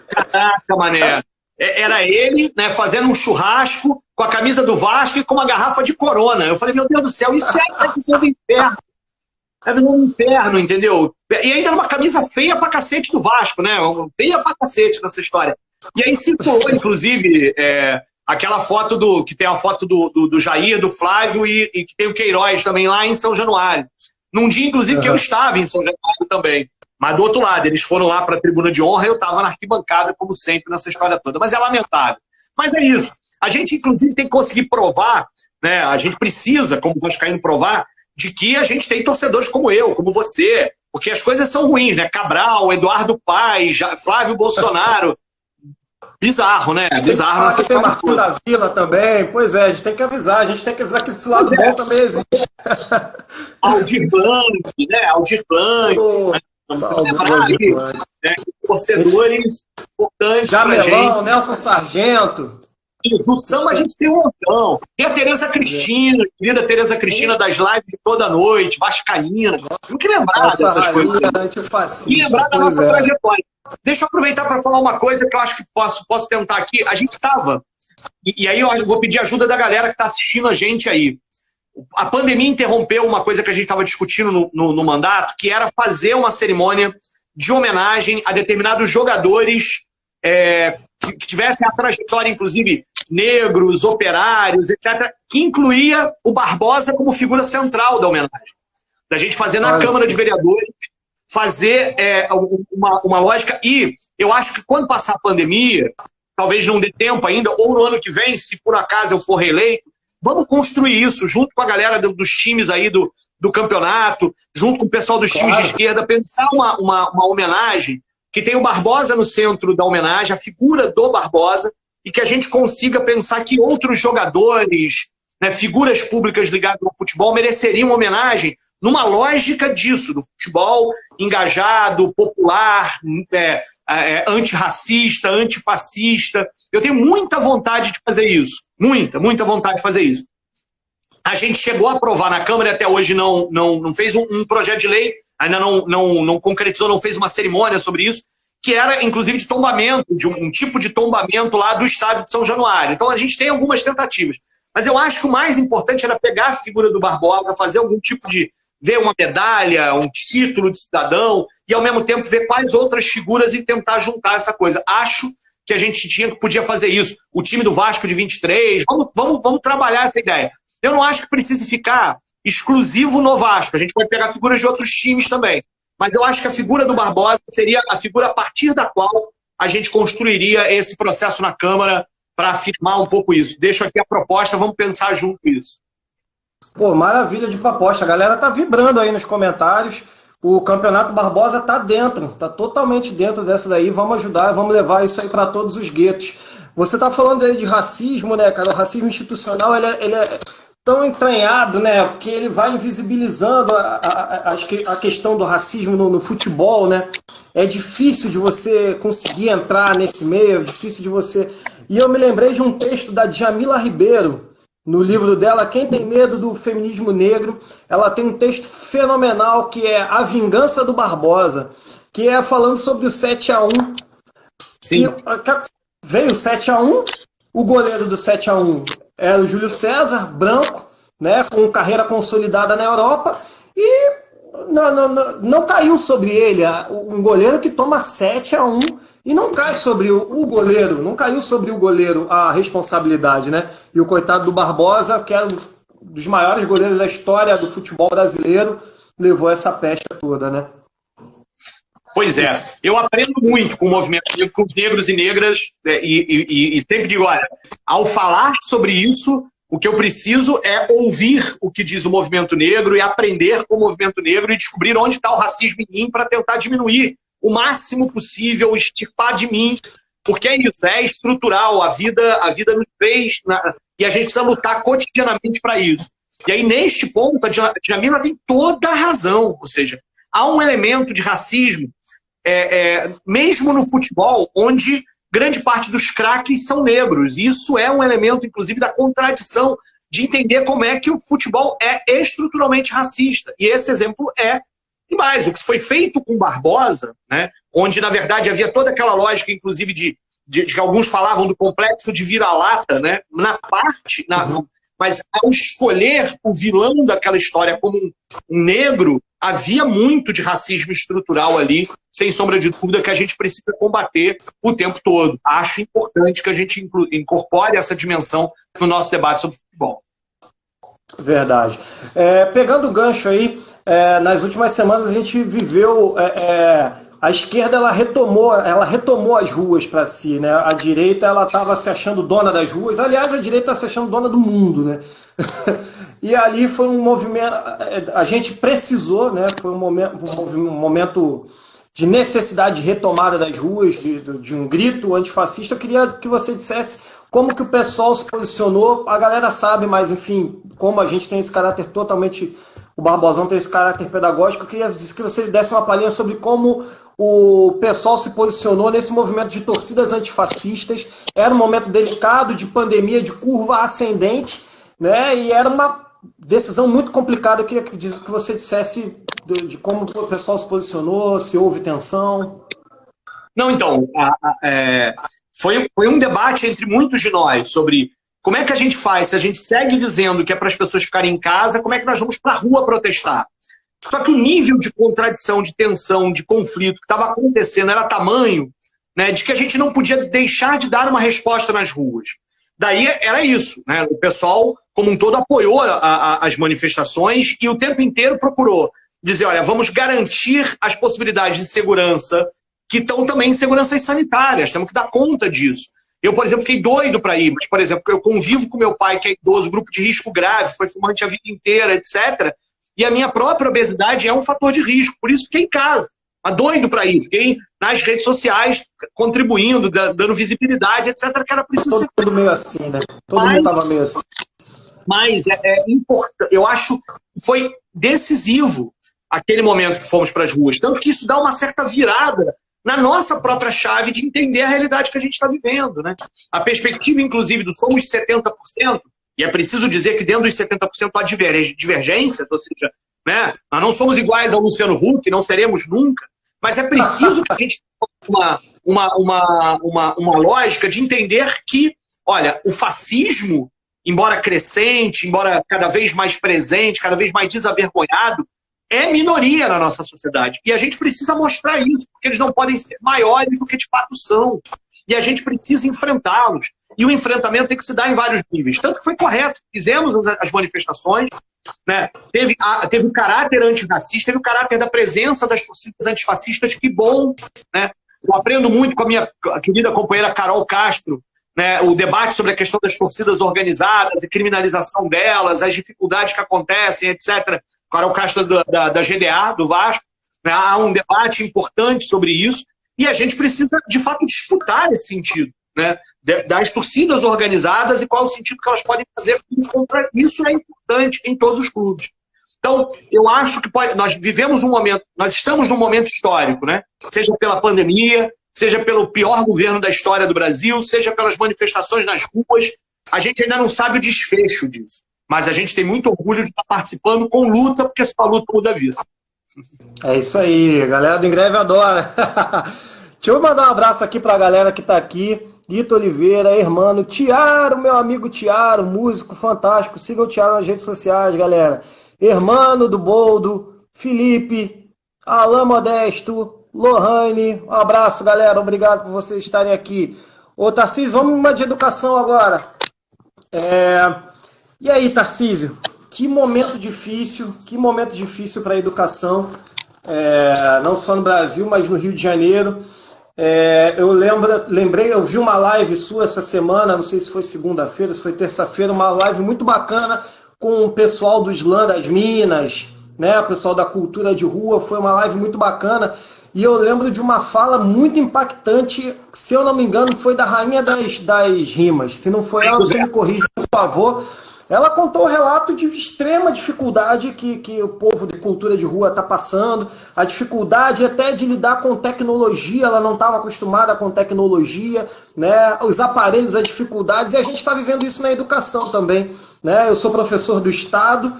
Caraca, mané. Era ele, né, fazendo um churrasco com a camisa do Vasco e com uma garrafa de Corona. Eu falei, meu Deus do céu, isso é a visão do inferno. É a visão do inferno, entendeu? E ainda numa camisa feia pra cacete do Vasco, né? Feia pra cacete nessa história. E aí circulou, inclusive, aquela foto que tem a foto do Jair, do Flávio e que tem o Queiroz também lá em São Januário. Num dia, inclusive, que eu estava em São Januário também. Mas do outro lado, eles foram lá para a tribuna de honra e eu estava na arquibancada, como sempre, nessa história toda. Mas é lamentável. Mas é isso. A gente, inclusive, tem que conseguir provar, né? A gente precisa, como vascaíno, provar de que a gente tem torcedores como eu, como você, porque as coisas são ruins, né? Cabral, Eduardo Paes, Flávio Bolsonaro. Bizarro, né? Bizarro. Você tem Marquinhos da Vila também. Pois é, a gente tem que avisar que esse lado bom também existe. Aldir Blanc, né? Aldir Blanc. Torcedores importantes. Jamelão, Nelson Sargento. No samba a gente tem um montão. Tem a Tereza Cristina, querida Tereza Cristina das lives de toda noite, vascaína. Tem que lembrar dessas coisas. E lembrar da nossa trajetória. Deixa eu aproveitar para falar uma coisa que eu acho que posso tentar aqui. A gente estava, e aí eu vou pedir ajuda da galera que está assistindo a gente aí. A pandemia interrompeu uma coisa que a gente estava discutindo no mandato, que era fazer uma cerimônia de homenagem a determinados jogadores que tivessem a trajetória, inclusive, negros, operários, etc., que incluía o Barbosa como figura central da homenagem. Da gente fazer na Câmara de Vereadores, fazer uma lógica. E eu acho que quando passar a pandemia, talvez não dê tempo ainda, ou no ano que vem, se por acaso eu for reeleito, vamos construir isso junto com a galera dos times aí do campeonato, junto com o pessoal dos times de esquerda, pensar uma homenagem que tem o Barbosa no centro da homenagem, a figura do Barbosa, e que a gente consiga pensar que outros jogadores, né, figuras públicas ligadas ao futebol, mereceriam homenagem numa lógica disso, do futebol engajado, popular, antirracista, antifascista. Eu tenho muita vontade de fazer isso. Muita vontade de fazer isso. A gente chegou a aprovar na Câmara e até hoje não fez um projeto de lei, ainda não concretizou, não fez uma cerimônia sobre isso, que era, inclusive, de tombamento, de um tipo de tombamento lá do estádio de São Januário. Então, a gente tem algumas tentativas. Mas eu acho que o mais importante era pegar a figura do Barbosa, fazer algum tipo de... ver uma medalha, um título de cidadão, e, ao mesmo tempo, ver quais outras figuras e tentar juntar essa coisa. Acho que a gente podia fazer isso. O time do Vasco de 23, vamos trabalhar essa ideia. Eu não acho que precise ficar exclusivo no Vasco. A gente pode pegar figuras de outros times também. Mas eu acho que a figura do Barbosa seria a figura a partir da qual a gente construiria esse processo na Câmara para afirmar um pouco isso. Deixo aqui a proposta, vamos pensar junto isso. Pô, maravilha de proposta. A galera tá vibrando aí nos comentários. o Campeonato Barbosa está dentro, está totalmente dentro dessa daí. Vamos ajudar, vamos levar isso aí para todos os guetos. Você está falando aí de racismo, né, cara? O racismo institucional, ele é tão entranhado, né? Porque ele vai invisibilizando a questão do racismo no futebol, né? É difícil de você conseguir entrar nesse meio, é difícil de você... E eu me lembrei de um texto da Djamila Ribeiro, no livro dela, Quem Tem Medo do Feminismo Negro. Ela tem um texto fenomenal que é A Vingança do Barbosa, que é falando sobre o 7-1. Sim. Veio o 7-1, o goleiro do 7-1 era o Júlio César, branco, né, com carreira consolidada na Europa, e não caiu sobre ele um goleiro que toma 7-1 e não cai sobre o goleiro, não caiu sobre o goleiro a responsabilidade, né? E o coitado do Barbosa, que era um dos maiores goleiros da história do futebol brasileiro, levou essa peste toda, né? Pois é, eu aprendo muito com o movimento negro, com os negros e negras, e sempre digo, olha, ao falar sobre isso, o que eu preciso é ouvir o que diz o movimento negro e aprender com o movimento negro e descobrir onde está o racismo em mim para tentar diminuir o máximo possível, extirpar de mim, porque é isso, é estrutural, a vida nos fez, e a gente precisa lutar cotidianamente para isso. E aí, neste ponto, a Djamila tem toda a razão, ou seja, há um elemento de racismo, mesmo no futebol, onde grande parte dos craques são negros. Isso é um elemento, inclusive, da contradição de entender como é que o futebol é estruturalmente racista. E esse exemplo é demais. O que foi feito com Barbosa, né, onde, na verdade, havia toda aquela lógica, inclusive, de que alguns falavam do complexo de vira-lata, né, mas ao escolher o vilão daquela história como um negro, havia muito de racismo estrutural ali, sem sombra de dúvida, que a gente precisa combater o tempo todo. Acho importante que a gente incorpore essa dimensão no nosso debate sobre futebol. Verdade. Pegando o gancho aí, nas últimas semanas a gente viveu... a esquerda ela retomou as ruas para si, né? A direita ela estava se achando dona das ruas. Aliás, a direita está se achando dona do mundo, né? E ali foi um movimento, a gente precisou, né? Foi um momento de necessidade de retomada das ruas, de um grito antifascista. Eu queria que você dissesse como que o pessoal se posicionou. A galera sabe, mas enfim, como a gente tem esse caráter totalmente... O Barbosão tem esse caráter pedagógico. Eu queria que você desse uma palhinha sobre como o pessoal se posicionou nesse movimento de torcidas antifascistas. Era um momento delicado, de pandemia, de curva ascendente, né? E era uma decisão muito complicada. Eu queria que você dissesse de como o pessoal se posicionou, se houve tensão. Não, então, foi um debate entre muitos de nós sobre como é que a gente faz, se a gente segue dizendo que é para as pessoas ficarem em casa, como é que nós vamos para a rua protestar? Só que o nível de contradição, de tensão, de conflito que estava acontecendo era tamanho, né, de que a gente não podia deixar de dar uma resposta nas ruas. Daí era isso, né? O pessoal, como um todo, apoiou as manifestações e o tempo inteiro procurou dizer, olha, vamos garantir as possibilidades de segurança, que estão também em seguranças sanitárias, temos que dar conta disso. Eu, por exemplo, fiquei doido para ir, mas, por exemplo, eu convivo com meu pai, que é idoso, grupo de risco grave, foi fumante a vida inteira, etc. E a minha própria obesidade é um fator de risco, por isso fiquei em casa. Mas doido para ir, fiquei nas redes sociais contribuindo, dando visibilidade, etc. Que era preciso ser. Todo mundo meio assim, né? Todo mundo estava meio assim. Mas é importante, eu acho que foi decisivo aquele momento que fomos para as ruas. Tanto que isso dá uma certa virada na nossa própria chave de entender a realidade que a gente está vivendo, né? A perspectiva, inclusive, do somos 70%, e é preciso dizer que dentro dos 70% há divergências, ou seja, né, nós não somos iguais ao Luciano Huck, não seremos nunca, mas é preciso que a gente tenha uma lógica de entender que, olha, o fascismo, embora crescente, embora cada vez mais presente, cada vez mais desavergonhado, é minoria na nossa sociedade. E a gente precisa mostrar isso, porque eles não podem ser maiores do que de fato são. E a gente precisa enfrentá-los. E o enfrentamento tem que se dar em vários níveis. Tanto que foi correto. Fizemos as manifestações, né? Teve o caráter antirracista, teve o caráter da presença das torcidas antifascistas, que bom, né? Eu aprendo muito com a minha querida companheira Carol Castro, né? O debate sobre a questão das torcidas organizadas, a criminalização delas, as dificuldades que acontecem, etc., Carol Castro da GDA, do Vasco, Há um debate importante sobre isso e a gente precisa, de fato, disputar esse sentido, né? Das torcidas organizadas e qual o sentido que elas podem fazer contra isso é importante em todos os clubes. Então, eu acho que nós vivemos um momento, nós estamos num momento histórico, né? Seja pela pandemia, seja pelo pior governo da história do Brasil, seja pelas manifestações nas ruas, a gente ainda não sabe o desfecho disso. Mas a gente tem muito orgulho de estar participando com luta, porque só a luta muda a vida. É isso aí, a galera do Em Greve adora. Deixa eu mandar um abraço aqui pra galera que tá aqui. Ito Oliveira, Hermano, Tiaro, meu amigo Tiaro, músico fantástico. Sigam o Tiaro nas redes sociais, galera. Hermano do Boldo, Felipe, Alain Modesto, Lohane. Um abraço, galera. Obrigado por vocês estarem aqui. Ô, Tarcísio, vamos numa de educação agora. E aí, Tarcísio? Que momento difícil para a educação, não só no Brasil, mas no Rio de Janeiro. Eu vi uma live sua essa semana, não sei se foi segunda-feira, se foi terça-feira, uma live muito bacana com o pessoal do Slam das Minas, né, o pessoal da cultura de rua, foi uma live muito bacana. E eu lembro de uma fala muito impactante, se eu não me engano, foi da Rainha das Rimas. Se não foi ela, você me corrija, por favor. Ela contou o relato de extrema dificuldade que o povo de cultura de rua está passando, a dificuldade até de lidar com tecnologia, ela não estava acostumada com tecnologia, né? Os aparelhos, as dificuldades, e a gente está vivendo isso na educação também. Né? Eu sou professor do Estado,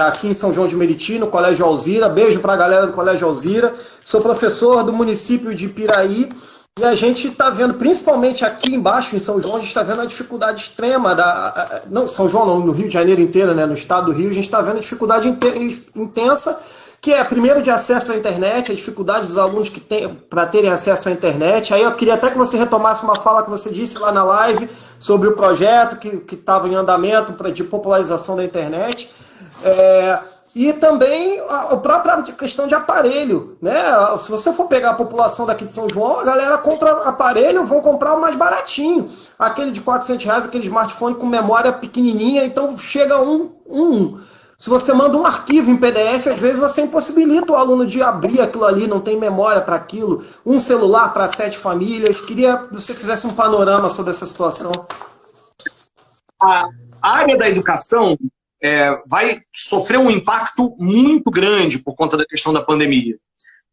aqui em São João de Meriti, no Colégio Alzira, beijo para a galera do Colégio Alzira, sou professor do município de Piraí, e a gente está vendo, principalmente aqui embaixo, em São João, a gente está vendo a dificuldade extrema, não, São João não, no Rio de Janeiro inteiro, né, no estado do Rio, a gente está vendo a dificuldade intensa, que é, primeiro, de acesso à internet, a dificuldade dos alunos que têm para terem acesso à internet. Aí eu queria até que você retomasse uma fala que você disse lá na live sobre o projeto que estava em andamento de popularização da internet. E também a própria questão de aparelho, né? Se você for pegar a população daqui de São João, a galera compra aparelho, vão comprar o mais baratinho. Aquele de R$400, aquele smartphone com memória pequenininha, então chega Se você manda um arquivo em PDF, às vezes você impossibilita o aluno de abrir aquilo ali, não tem memória para aquilo. Um celular para 7 famílias. Queria que você fizesse um panorama sobre essa situação. A área da educação vai sofrer um impacto muito grande por conta da questão da pandemia.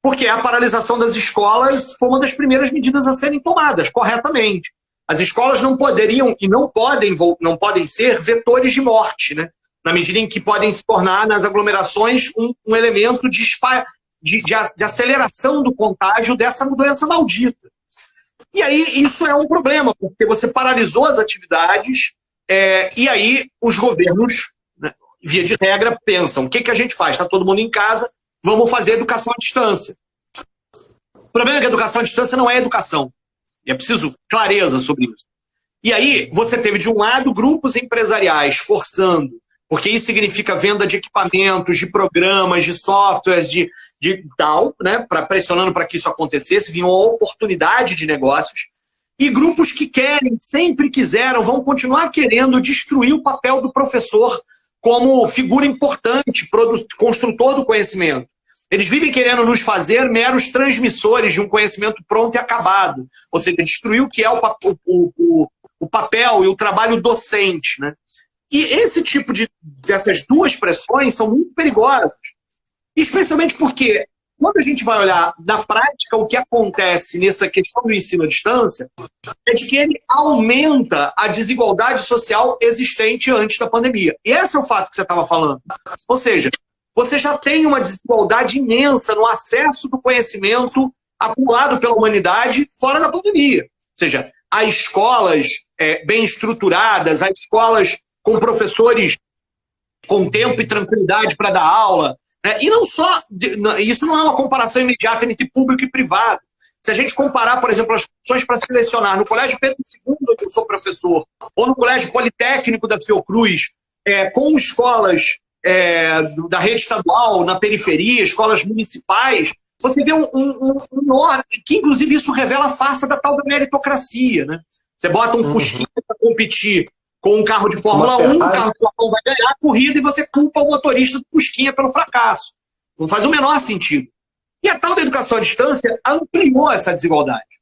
Porque a paralisação das escolas foi uma das primeiras medidas a serem tomadas, corretamente. As escolas não poderiam e não podem ser vetores de morte, né? Na medida em que podem se tornar nas aglomerações um elemento de aceleração do contágio dessa doença maldita. E aí isso é um problema, porque você paralisou as atividades e aí os governos, via de regra, pensam, o que a gente faz? Está todo mundo em casa, vamos fazer educação à distância. O problema é que a educação à distância não é educação. E é preciso clareza sobre isso. E aí você teve, de um lado, grupos empresariais forçando, porque isso significa venda de equipamentos, de programas, de softwares, de tal, né, pressionando para que isso acontecesse, vinha uma oportunidade de negócios. E grupos que sempre quiseram, vão continuar querendo destruir o papel do professor como figura importante, construtor do conhecimento. Eles vivem querendo nos fazer meros transmissores de um conhecimento pronto e acabado. Ou seja, destruir o que é o papel e o trabalho docente. Né? E esse tipo dessas duas pressões são muito perigosas. Especialmente porque, quando a gente vai olhar na prática o que acontece nessa questão do ensino à distância, é de que ele aumenta a desigualdade social existente antes da pandemia. E esse é o fato que você estava falando. Ou seja, você já tem uma desigualdade imensa no acesso do conhecimento acumulado pela humanidade fora da pandemia. Ou seja, há escolas bem estruturadas, há escolas com professores com tempo e tranquilidade para dar aula. E não só, isso não é uma comparação imediata entre público e privado. Se a gente comparar, por exemplo, as condições para selecionar no Colégio Pedro II, onde eu sou professor, ou no Colégio Politécnico da Fiocruz, com escolas da rede estadual, na periferia, escolas municipais, você vê um enorme, que inclusive isso revela a farsa da tal da meritocracia. Né? Você bota um Fusquinha para competir com um carro de Fórmula 1, o carro de Fórmula 1 vai ganhar a corrida e você culpa o motorista do Fusquinha pelo fracasso. Não faz o menor sentido. E a tal da educação à distância ampliou essa desigualdade.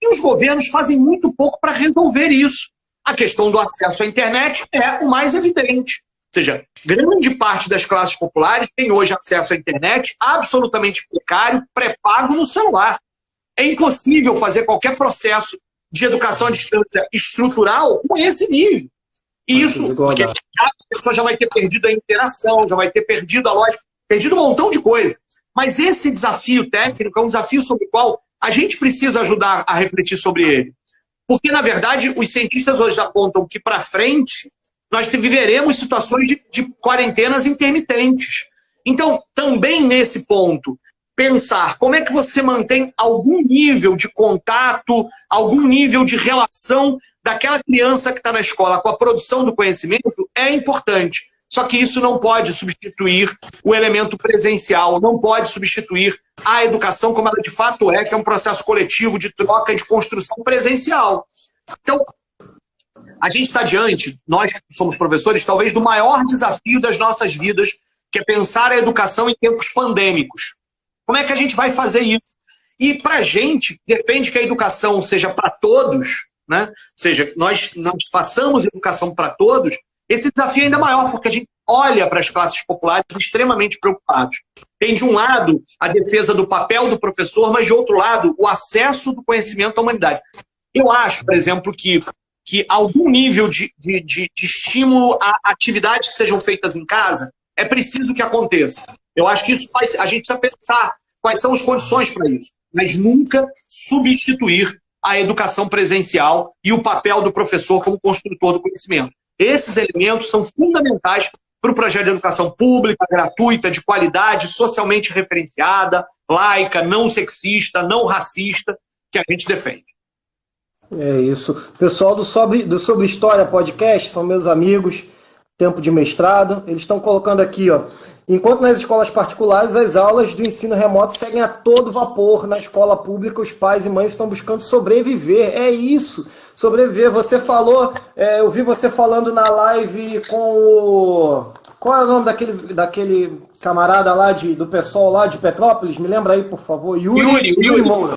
E os governos fazem muito pouco para resolver isso. A questão do acesso à internet é o mais evidente. Ou seja, grande parte das classes populares tem hoje acesso à internet absolutamente precário, pré-pago no celular. É impossível fazer qualquer processo de educação à distância estrutural com esse nível. E isso, porque a pessoa já vai ter perdido a interação, já vai ter perdido a lógica, perdido um montão de coisa. Mas esse desafio técnico é um desafio sobre o qual a gente precisa ajudar a refletir sobre ele. Porque, na verdade, os cientistas hoje apontam que, para frente, nós viveremos situações de quarentenas intermitentes. Então, também nesse ponto, pensar como é que você mantém algum nível de contato, algum nível de relação daquela criança que está na escola com a produção do conhecimento é importante. Só que isso não pode substituir o elemento presencial, não pode substituir a educação como ela de fato é, que é um processo coletivo de troca, de construção presencial. Então, a gente está diante, nós que somos professores, talvez do maior desafio das nossas vidas, que é pensar a educação em tempos pandêmicos. Como é que a gente vai fazer isso? E para a gente, defende que a educação seja para todos, né? Ou seja, nós façamos educação para todos, esse desafio é ainda maior, porque a gente olha para as classes populares extremamente preocupados. Tem, de um lado, a defesa do papel do professor, mas, de outro lado, o acesso do conhecimento à humanidade. Eu acho, por exemplo, que algum nível de estímulo a atividades que sejam feitas em casa é preciso que aconteça. Eu acho que isso a gente precisa pensar quais são as condições para isso, mas nunca substituir a educação presencial e o papel do professor como construtor do conhecimento. Esses elementos são fundamentais para o projeto de educação pública, gratuita, de qualidade, socialmente referenciada, laica, não sexista, não racista, que a gente defende. É isso. Pessoal do Sobre História Podcast, são meus amigos, tempo de mestrado, eles estão colocando aqui, ó. Enquanto nas escolas particulares as aulas do ensino remoto seguem a todo vapor, na escola pública os pais e mães estão buscando sobreviver. É isso, sobreviver. Você falou, eu vi você falando na live com o... Qual é o nome daquele camarada lá do pessoal lá de Petrópolis? Me lembra aí, por favor. Yuri Moura.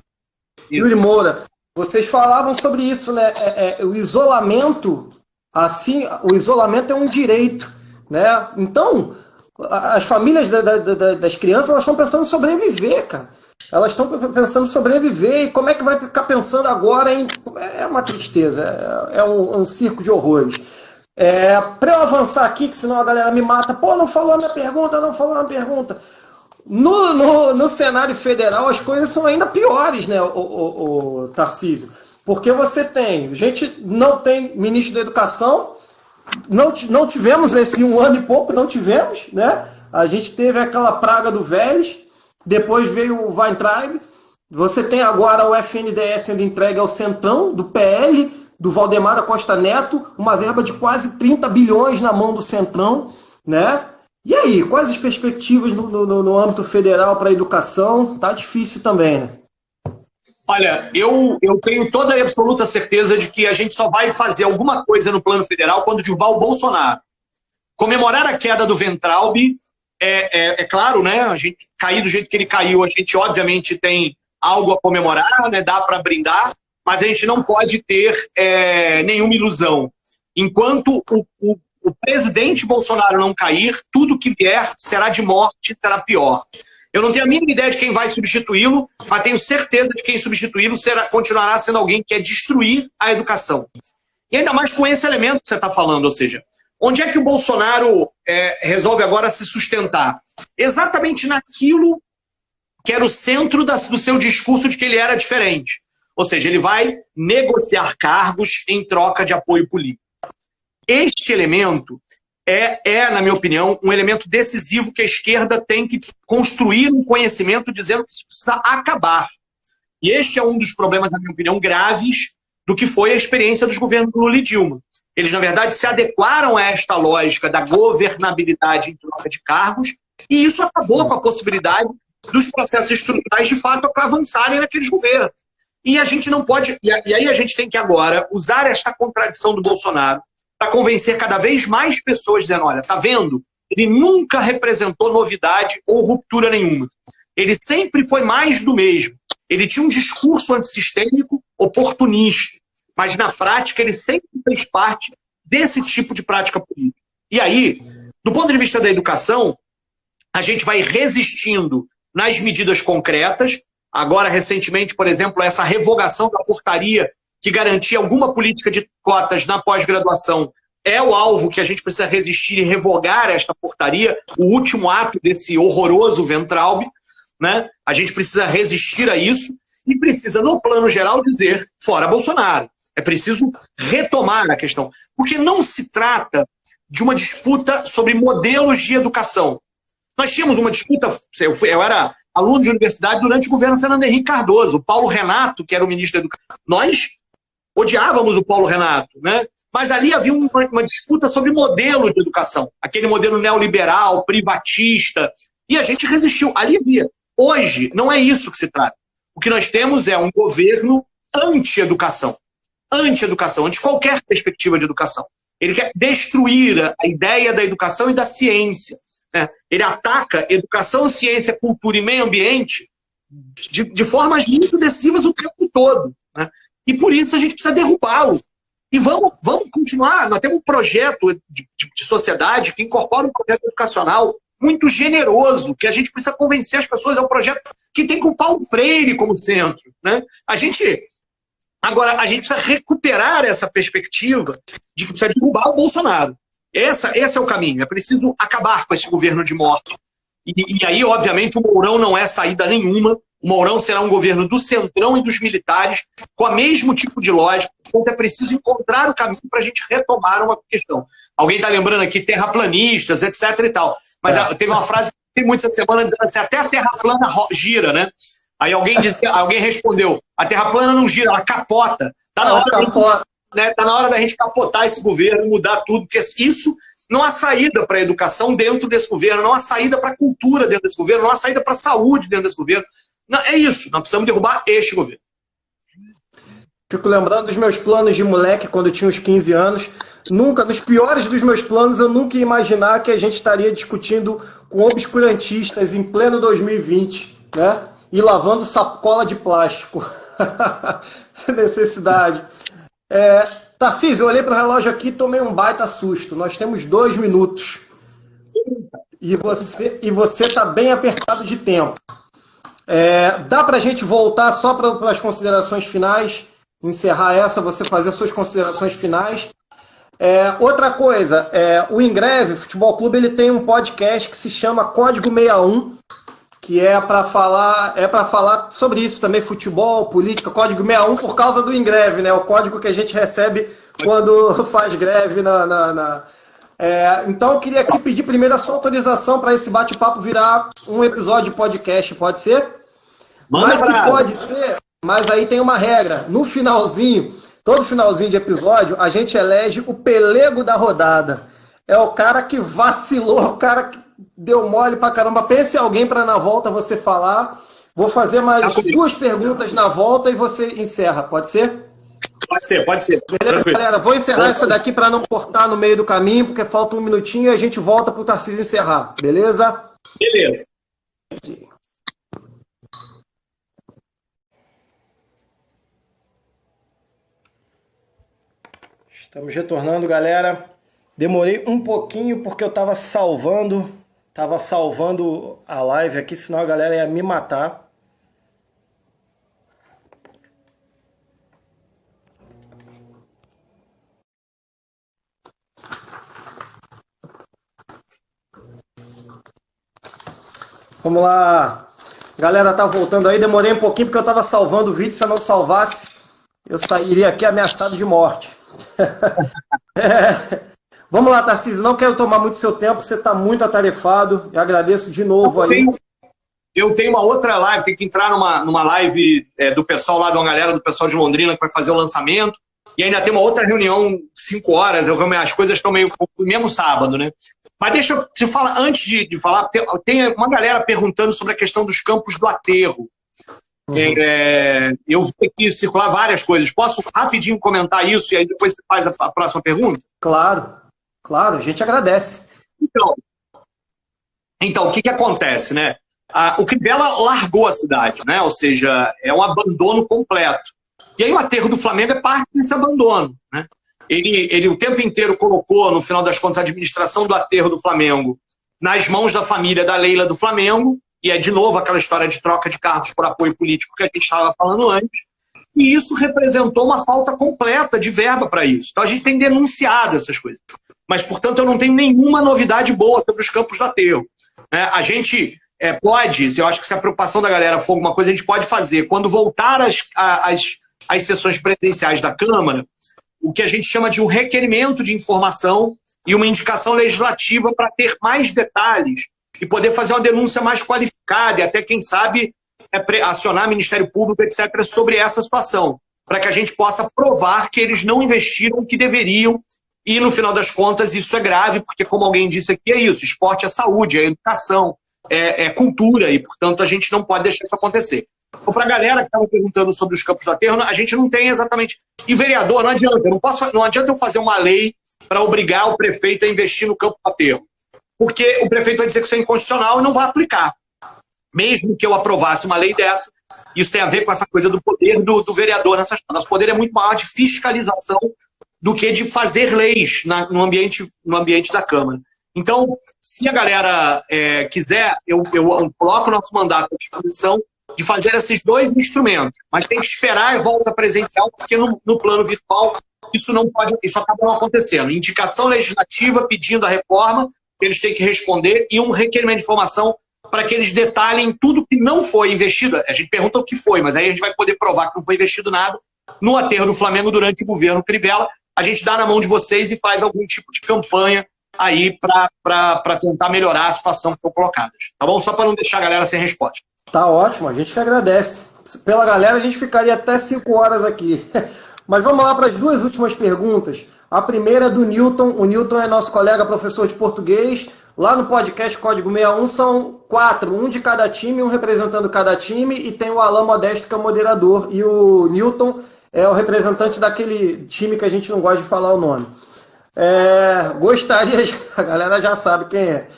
Yuri Moura. Vocês falavam sobre isso, né? O isolamento, assim, o isolamento é um direito, né? Então, as famílias das crianças, elas estão pensando em sobreviver, cara. Elas estão pensando em sobreviver, e como é que vai ficar pensando agora em... É uma tristeza, é um circo de horrores. Para eu avançar aqui, que senão a galera me mata, não falou a minha pergunta, No cenário federal as coisas são ainda piores, né, o Tarcísio? Porque você tem... A gente não tem ministro da Educação, não tivemos esse 1 ano e pouco, não tivemos, né? A gente teve aquela praga do Vélez, depois veio o Weintraub, você tem agora o FNDE sendo entregue ao Centrão, do PL, do Valdemar da Costa Neto, uma verba de quase 30 bilhões na mão do Centrão, né? E aí, quais as perspectivas no âmbito federal para a educação? Tá difícil também, né? Olha, eu tenho toda a absoluta certeza de que a gente só vai fazer alguma coisa no plano federal quando derrubar o Bolsonaro. Comemorar a queda do Weintraub, é claro, né? A gente cair do jeito que ele caiu, a gente obviamente tem algo a comemorar, né? Dá para brindar, mas a gente não pode ter nenhuma ilusão. Enquanto o presidente Bolsonaro não cair, tudo que vier será de morte, será pior. Eu não tenho a mínima ideia de quem vai substituí-lo, mas tenho certeza de que quem substituí-lo continuará sendo alguém que quer destruir a educação. E ainda mais com esse elemento que você está falando, ou seja, onde é que o Bolsonaro resolve agora se sustentar? Exatamente naquilo que era o centro do seu discurso de que ele era diferente. Ou seja, ele vai negociar cargos em troca de apoio político. Este elemento na minha opinião, um elemento decisivo que a esquerda tem que construir um conhecimento dizendo que isso precisa acabar. E este é um dos problemas, na minha opinião, graves do que foi a experiência dos governos do Lula e Dilma. Eles, na verdade, se adequaram a esta lógica da governabilidade em troca de cargos, e isso acabou com a possibilidade dos processos estruturais, de fato, avançarem naqueles governos. E a gente não pode... E aí a gente tem que agora usar esta contradição do Bolsonaro para convencer cada vez mais pessoas, dizendo, olha, tá vendo? Ele nunca representou novidade ou ruptura nenhuma. ele sempre foi mais do mesmo. Ele tinha um discurso antissistêmico oportunista, mas na prática ele sempre fez parte desse tipo de prática política. E aí, do ponto de vista da educação, a gente vai resistindo nas medidas concretas. Agora, recentemente, por exemplo, essa revogação da portaria que garantia alguma política de cotas na pós-graduação é o alvo que a gente precisa resistir e revogar esta portaria, o último ato desse horroroso Weintraub, né? A gente precisa resistir a isso e precisa, no plano geral, dizer fora Bolsonaro. É preciso retomar a questão, porque não se trata de uma disputa sobre modelos de educação. Nós tínhamos uma disputa, eu era aluno de universidade durante o governo Fernando Henrique Cardoso, o Paulo Renato, que era o ministro da Educação. Nós odiávamos o Paulo Renato, né? Mas ali havia uma disputa sobre modelo de educação, aquele modelo neoliberal, privatista, e a gente resistiu. Ali havia. Hoje, não é isso que se trata. O que nós temos é um governo anti-educação, anti qualquer perspectiva de educação. Ele quer destruir a ideia da educação e da ciência. Né? Ele ataca educação, ciência, cultura e meio ambiente de formas muito decisivas o tempo todo. Né? E por isso a gente precisa derrubá-lo. E vamos continuar. Nós temos um projeto de sociedade que incorpora um projeto educacional muito generoso, que a gente precisa convencer as pessoas. É um projeto que tem com o Paulo Freire como centro. Né? Agora, a gente precisa recuperar essa perspectiva de que precisa derrubar o Bolsonaro. Esse é o caminho. É preciso acabar com esse governo de morte. E aí, obviamente, o Mourão não é saída nenhuma. O Mourão será um governo do Centrão e dos militares, com o mesmo tipo de lógica. Então, é preciso encontrar o caminho para a gente retomar uma questão. Alguém está lembrando aqui terraplanistas, etc. e tal. Mas teve uma frase que tem muito essa semana dizendo assim, até a terra plana gira, né? Aí alguém respondeu, a terra plana não gira, ela capota. Tá na hora da gente capotar esse governo, mudar tudo, porque isso não há saída para a educação dentro desse governo, não há saída para a cultura dentro desse governo, não há saída para a saúde dentro desse governo. Não, é isso, nós precisamos derrubar este governo. Fico lembrando dos meus planos de moleque quando eu tinha uns 15 anos. Nunca, nos piores dos meus planos, eu nunca ia imaginar que a gente estaria discutindo com obscurantistas em pleno 2020, né? E lavando sacola de plástico. Necessidade. Tarcísio, eu olhei para o relógio aqui e tomei um baita susto. Nós temos 2 minutos. E você está bem apertado de tempo. Dá para a gente voltar só para as considerações finais, encerrar você fazer as suas considerações finais. Outra coisa, o Ingreve Futebol Clube ele tem um podcast que se chama Código 61, que é para falar sobre isso também, futebol, política, Código 61 por causa do Ingreve, né? O código que a gente recebe quando faz greve então eu queria aqui pedir primeiro a sua autorização para esse bate-papo virar um episódio de podcast, pode ser? Mas se pode ser, mas aí tem uma regra. No finalzinho, todo finalzinho de episódio, a gente elege o pelego da rodada. É o cara que vacilou, o cara que deu mole pra caramba. Pense em alguém para na volta você falar. Vou fazer mais 2 perguntas na volta e você encerra, pode ser? Pode ser. Beleza, galera? Vou encerrar essa daqui para não cortar no meio do caminho, porque falta 1 minutinho e a gente volta pro Tarcísio encerrar. Beleza? Beleza. Estamos retornando, galera. Demorei um pouquinho porque eu estava salvando a live aqui, senão a galera ia me matar. Vamos lá. Galera, tá voltando aí. Demorei um pouquinho porque eu estava salvando o vídeo. Se eu não salvasse, eu sairia aqui ameaçado de morte. Vamos lá, Tarcísio. Não quero tomar muito seu tempo. Você está muito atarefado. Eu agradeço de novo aí. Eu tenho uma outra live. Tem que entrar numa live do pessoal lá, de uma galera do pessoal de Londrina que vai fazer o lançamento. E ainda tem uma outra reunião, 5 horas. As coisas estão meio... Mesmo sábado, né? Mas deixa eu te falar, antes de falar, tem uma galera perguntando sobre a questão dos campos do aterro. Eu vi aqui circular várias coisas. Posso rapidinho comentar isso e aí depois você faz a próxima pergunta? Claro, a gente agradece. Então o que acontece, né? o Crivella largou a cidade, né? Ou seja, é um abandono completo. E aí o aterro do Flamengo é parte desse abandono, né? Ele o tempo inteiro colocou, no final das contas, a administração do aterro do Flamengo nas mãos da família da Leila do Flamengo, e é de novo aquela história de troca de cargos por apoio político que a gente estava falando antes, e isso representou uma falta completa de verba para isso. Então a gente tem denunciado essas coisas. Mas, portanto, eu não tenho nenhuma novidade boa sobre os campos do aterro, né? A gente pode, eu acho que se a preocupação da galera for alguma coisa, a gente pode fazer, quando voltar às sessões presenciais da Câmara, o que a gente chama de um requerimento de informação e uma indicação legislativa para ter mais detalhes e poder fazer uma denúncia mais qualificada e até, quem sabe, acionar Ministério Público, etc., sobre essa situação, para que a gente possa provar que eles não investiram o que deveriam e, no final das contas, isso é grave, porque, como alguém disse aqui, é isso, esporte é saúde, é educação, é cultura e, portanto, a gente não pode deixar isso acontecer. Então, para a galera que estava perguntando sobre os campos do aterro, a gente não tem exatamente... E vereador, não adianta eu fazer uma lei para obrigar o prefeito a investir no campo do aterro, porque o prefeito vai dizer que isso é inconstitucional e não vai aplicar. Mesmo que eu aprovasse uma lei dessa, isso tem a ver com essa coisa do poder do vereador nessa história. Nosso poder é muito maior de fiscalização do que de fazer leis no ambiente da Câmara. Então, se a galera quiser, eu coloco o nosso mandato à disposição de fazer esses dois instrumentos, mas tem que esperar a volta presencial, porque no plano virtual isso acaba não acontecendo. Indicação legislativa pedindo a reforma, eles têm que responder, e um requerimento de informação para que eles detalhem tudo que não foi investido. A gente pergunta o que foi, mas aí a gente vai poder provar que não foi investido nada no aterro do Flamengo durante o governo Crivella. A gente dá na mão de vocês e faz algum tipo de campanha aí para tentar melhorar a situação que estão colocadas. Tá bom? Só para não deixar a galera sem resposta. Tá ótimo, a gente que agradece. Pela galera, a gente ficaria até 5 horas aqui. Mas vamos lá para as duas últimas perguntas. A primeira é do Newton. O Newton é nosso colega professor de português. Lá no podcast Código 61 são 4, um de cada time, um representando cada time, e tem o Alain Modesto, que é o moderador, e o Newton é o representante daquele time que a gente não gosta de falar o nome. A galera já sabe quem é.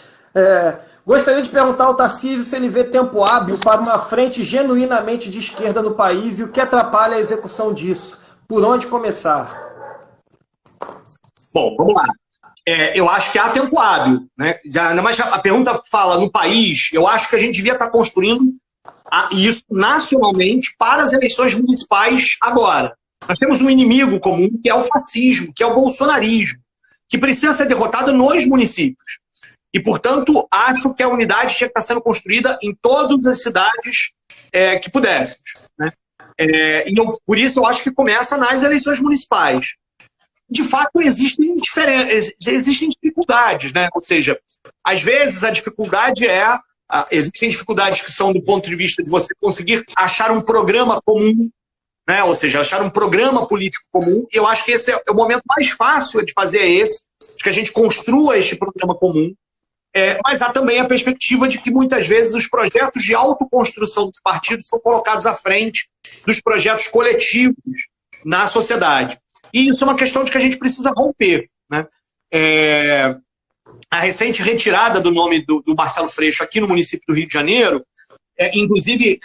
Gostaria de perguntar ao Tarcísio se ele vê tempo hábil para uma frente genuinamente de esquerda no país e o que atrapalha a execução disso. Por onde começar? Bom, vamos lá. Eu acho que há tempo hábil, né? Mas a pergunta fala no país, eu acho que a gente devia estar construindo isso nacionalmente para as eleições municipais agora. Nós temos um inimigo comum, que é o fascismo, que é o bolsonarismo, que precisa ser derrotado nos municípios. E, portanto, acho que a unidade tinha que estar sendo construída em todas as cidades que pudéssemos, né? Por isso, eu acho que começa nas eleições municipais. De fato, existem dificuldades, né? Ou seja, às vezes a dificuldade existem dificuldades que são do ponto de vista de você conseguir achar um programa comum, né? Ou seja, achar um programa político comum. E eu acho que esse é o momento mais fácil de fazer, de que a gente construa este programa comum. Mas há também a perspectiva de que muitas vezes os projetos de autoconstrução dos partidos são colocados à frente dos projetos coletivos na sociedade. E isso é uma questão de que a gente precisa romper, né? A recente retirada do nome do Marcelo Freixo aqui no município do Rio de Janeiro, inclusive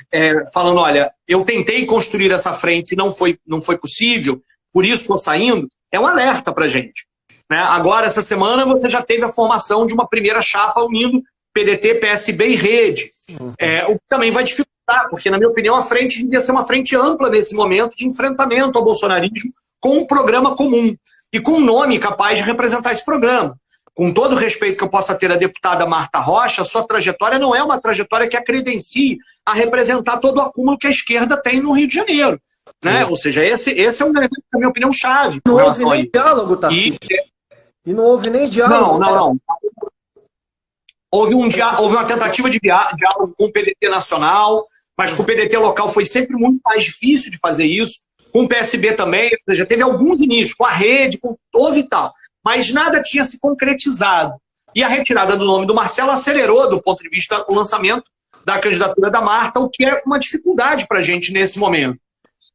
falando, olha, eu tentei construir essa frente e não foi possível, por isso estou saindo, é um alerta para a gente, né? Agora, essa semana, você já teve a formação de uma primeira chapa unindo PDT, PSB e Rede, o que também vai dificultar, porque, na minha opinião, a frente devia ser uma frente ampla nesse momento de enfrentamento ao bolsonarismo, com um programa comum e com um nome capaz de representar esse programa. Com todo o respeito que eu possa ter à deputada Marta Rocha, a sua trajetória não é uma trajetória que a credencie a representar todo o acúmulo que a esquerda tem no Rio de Janeiro, né? Ou seja, esse é um elemento, na minha opinião, chave. Não houve nem diálogo, Tarcísio. E não houve nem diálogo. Não. Houve uma tentativa de diálogo com o PDT nacional, mas com o PDT local foi sempre muito mais difícil de fazer isso. Com o PSB também, ou seja, teve alguns inícios, com a Rede, houve e tal, mas nada tinha se concretizado. E a retirada do nome do Marcelo acelerou, do ponto de vista do lançamento da candidatura da Marta, o que é uma dificuldade para a gente nesse momento.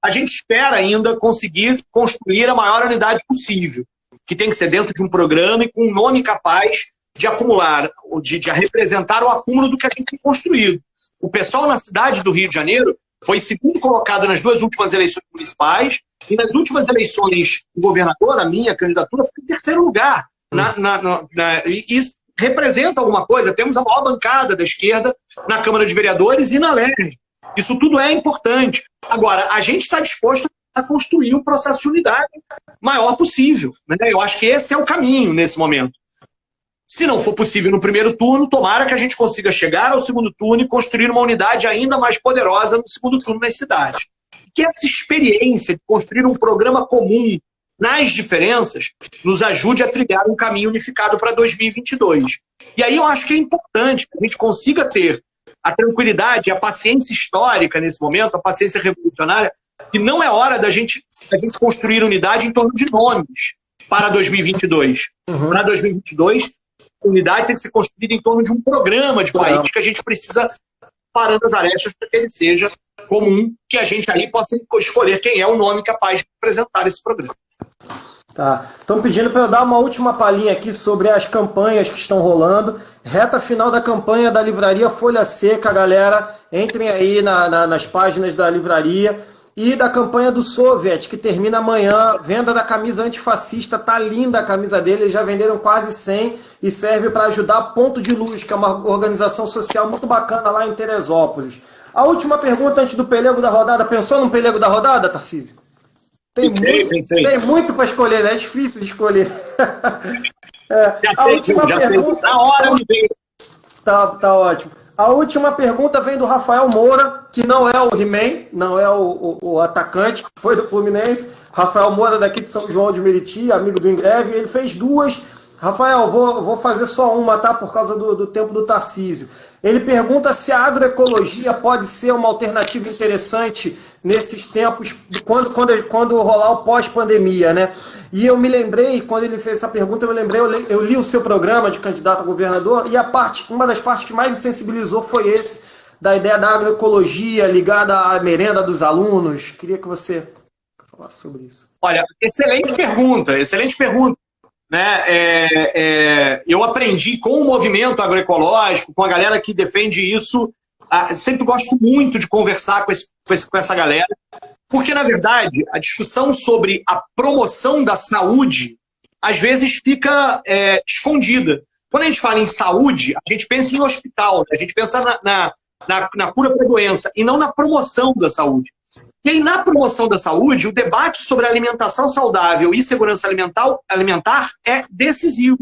A gente espera ainda conseguir construir a maior unidade possível, que tem que ser dentro de um programa e com um nome capaz de acumular, de representar o acúmulo do que a gente tem construído. O pessoal na cidade do Rio de Janeiro foi segundo colocado nas 2 últimas eleições municipais e nas últimas eleições do governador, a minha candidatura foi em 3º lugar. E isso representa alguma coisa. Temos a maior bancada da esquerda na Câmara de Vereadores e na LERJ. Isso tudo é importante. Agora, a gente está disposto a construir um processo de unidade maior possível, né? Eu acho que esse é o caminho nesse momento. Se não for possível no primeiro turno, tomara que a gente consiga chegar ao segundo turno e construir uma unidade ainda mais poderosa no segundo turno nas cidades. Que essa experiência de construir um programa comum nas diferenças nos ajude a trilhar um caminho unificado para 2022. E aí eu acho que é importante que a gente consiga ter a tranquilidade, a paciência histórica nesse momento, a paciência revolucionária, que não é hora da gente construir unidade em torno de nomes para 2022. Para 2022, a unidade tem que ser construída em torno de um programa de país que a gente precisa parando as arestas para que ele seja comum, que a gente aí possa escolher quem é o nome capaz de apresentar esse programa. Tá. Estão pedindo para eu dar uma última palhinha aqui sobre as campanhas que estão rolando. Reta final da campanha da Livraria Folha Seca, galera. Entrem aí nas páginas da livraria. E da campanha do Soviet, que termina amanhã. Venda da camisa antifascista. Tá linda a camisa dele. Eles já venderam quase 100 e serve para ajudar a Ponto de Luz, que é uma organização social muito bacana lá em Teresópolis. A última pergunta antes do pelego da rodada. Pensou num pelego da rodada, Tarcísio? Tem muito para escolher, né? É difícil de escolher. Já sei. Na hora me veio. Tá ótimo. A última pergunta vem do Rafael Moura, que não é o He-Man, não é o atacante, que foi do Fluminense. Rafael Moura, daqui de São João de Meriti, amigo do Ingreve. Ele fez 2. Rafael, vou fazer só uma, tá? Por causa do tempo do Tarcísio. Ele pergunta se a agroecologia pode ser uma alternativa interessante nesses tempos, quando rolar o pós-pandemia, né? E eu me lembrei, quando ele fez essa pergunta, eu li o seu programa de candidato a governador, e uma das partes que mais me sensibilizou foi esse, da ideia da agroecologia ligada à merenda dos alunos. Queria que você falasse sobre isso. Olha, excelente pergunta. Né? Eu aprendi com o movimento agroecológico, com a galera que defende isso. Sempre gosto muito de conversar com essa galera, porque, na verdade, a discussão sobre a promoção da saúde às vezes fica escondida. Quando a gente fala em saúde, a gente pensa em hospital, né? A gente pensa na cura para a doença e não na promoção da saúde. E aí, na promoção da saúde, o debate sobre alimentação saudável e segurança alimentar é decisivo,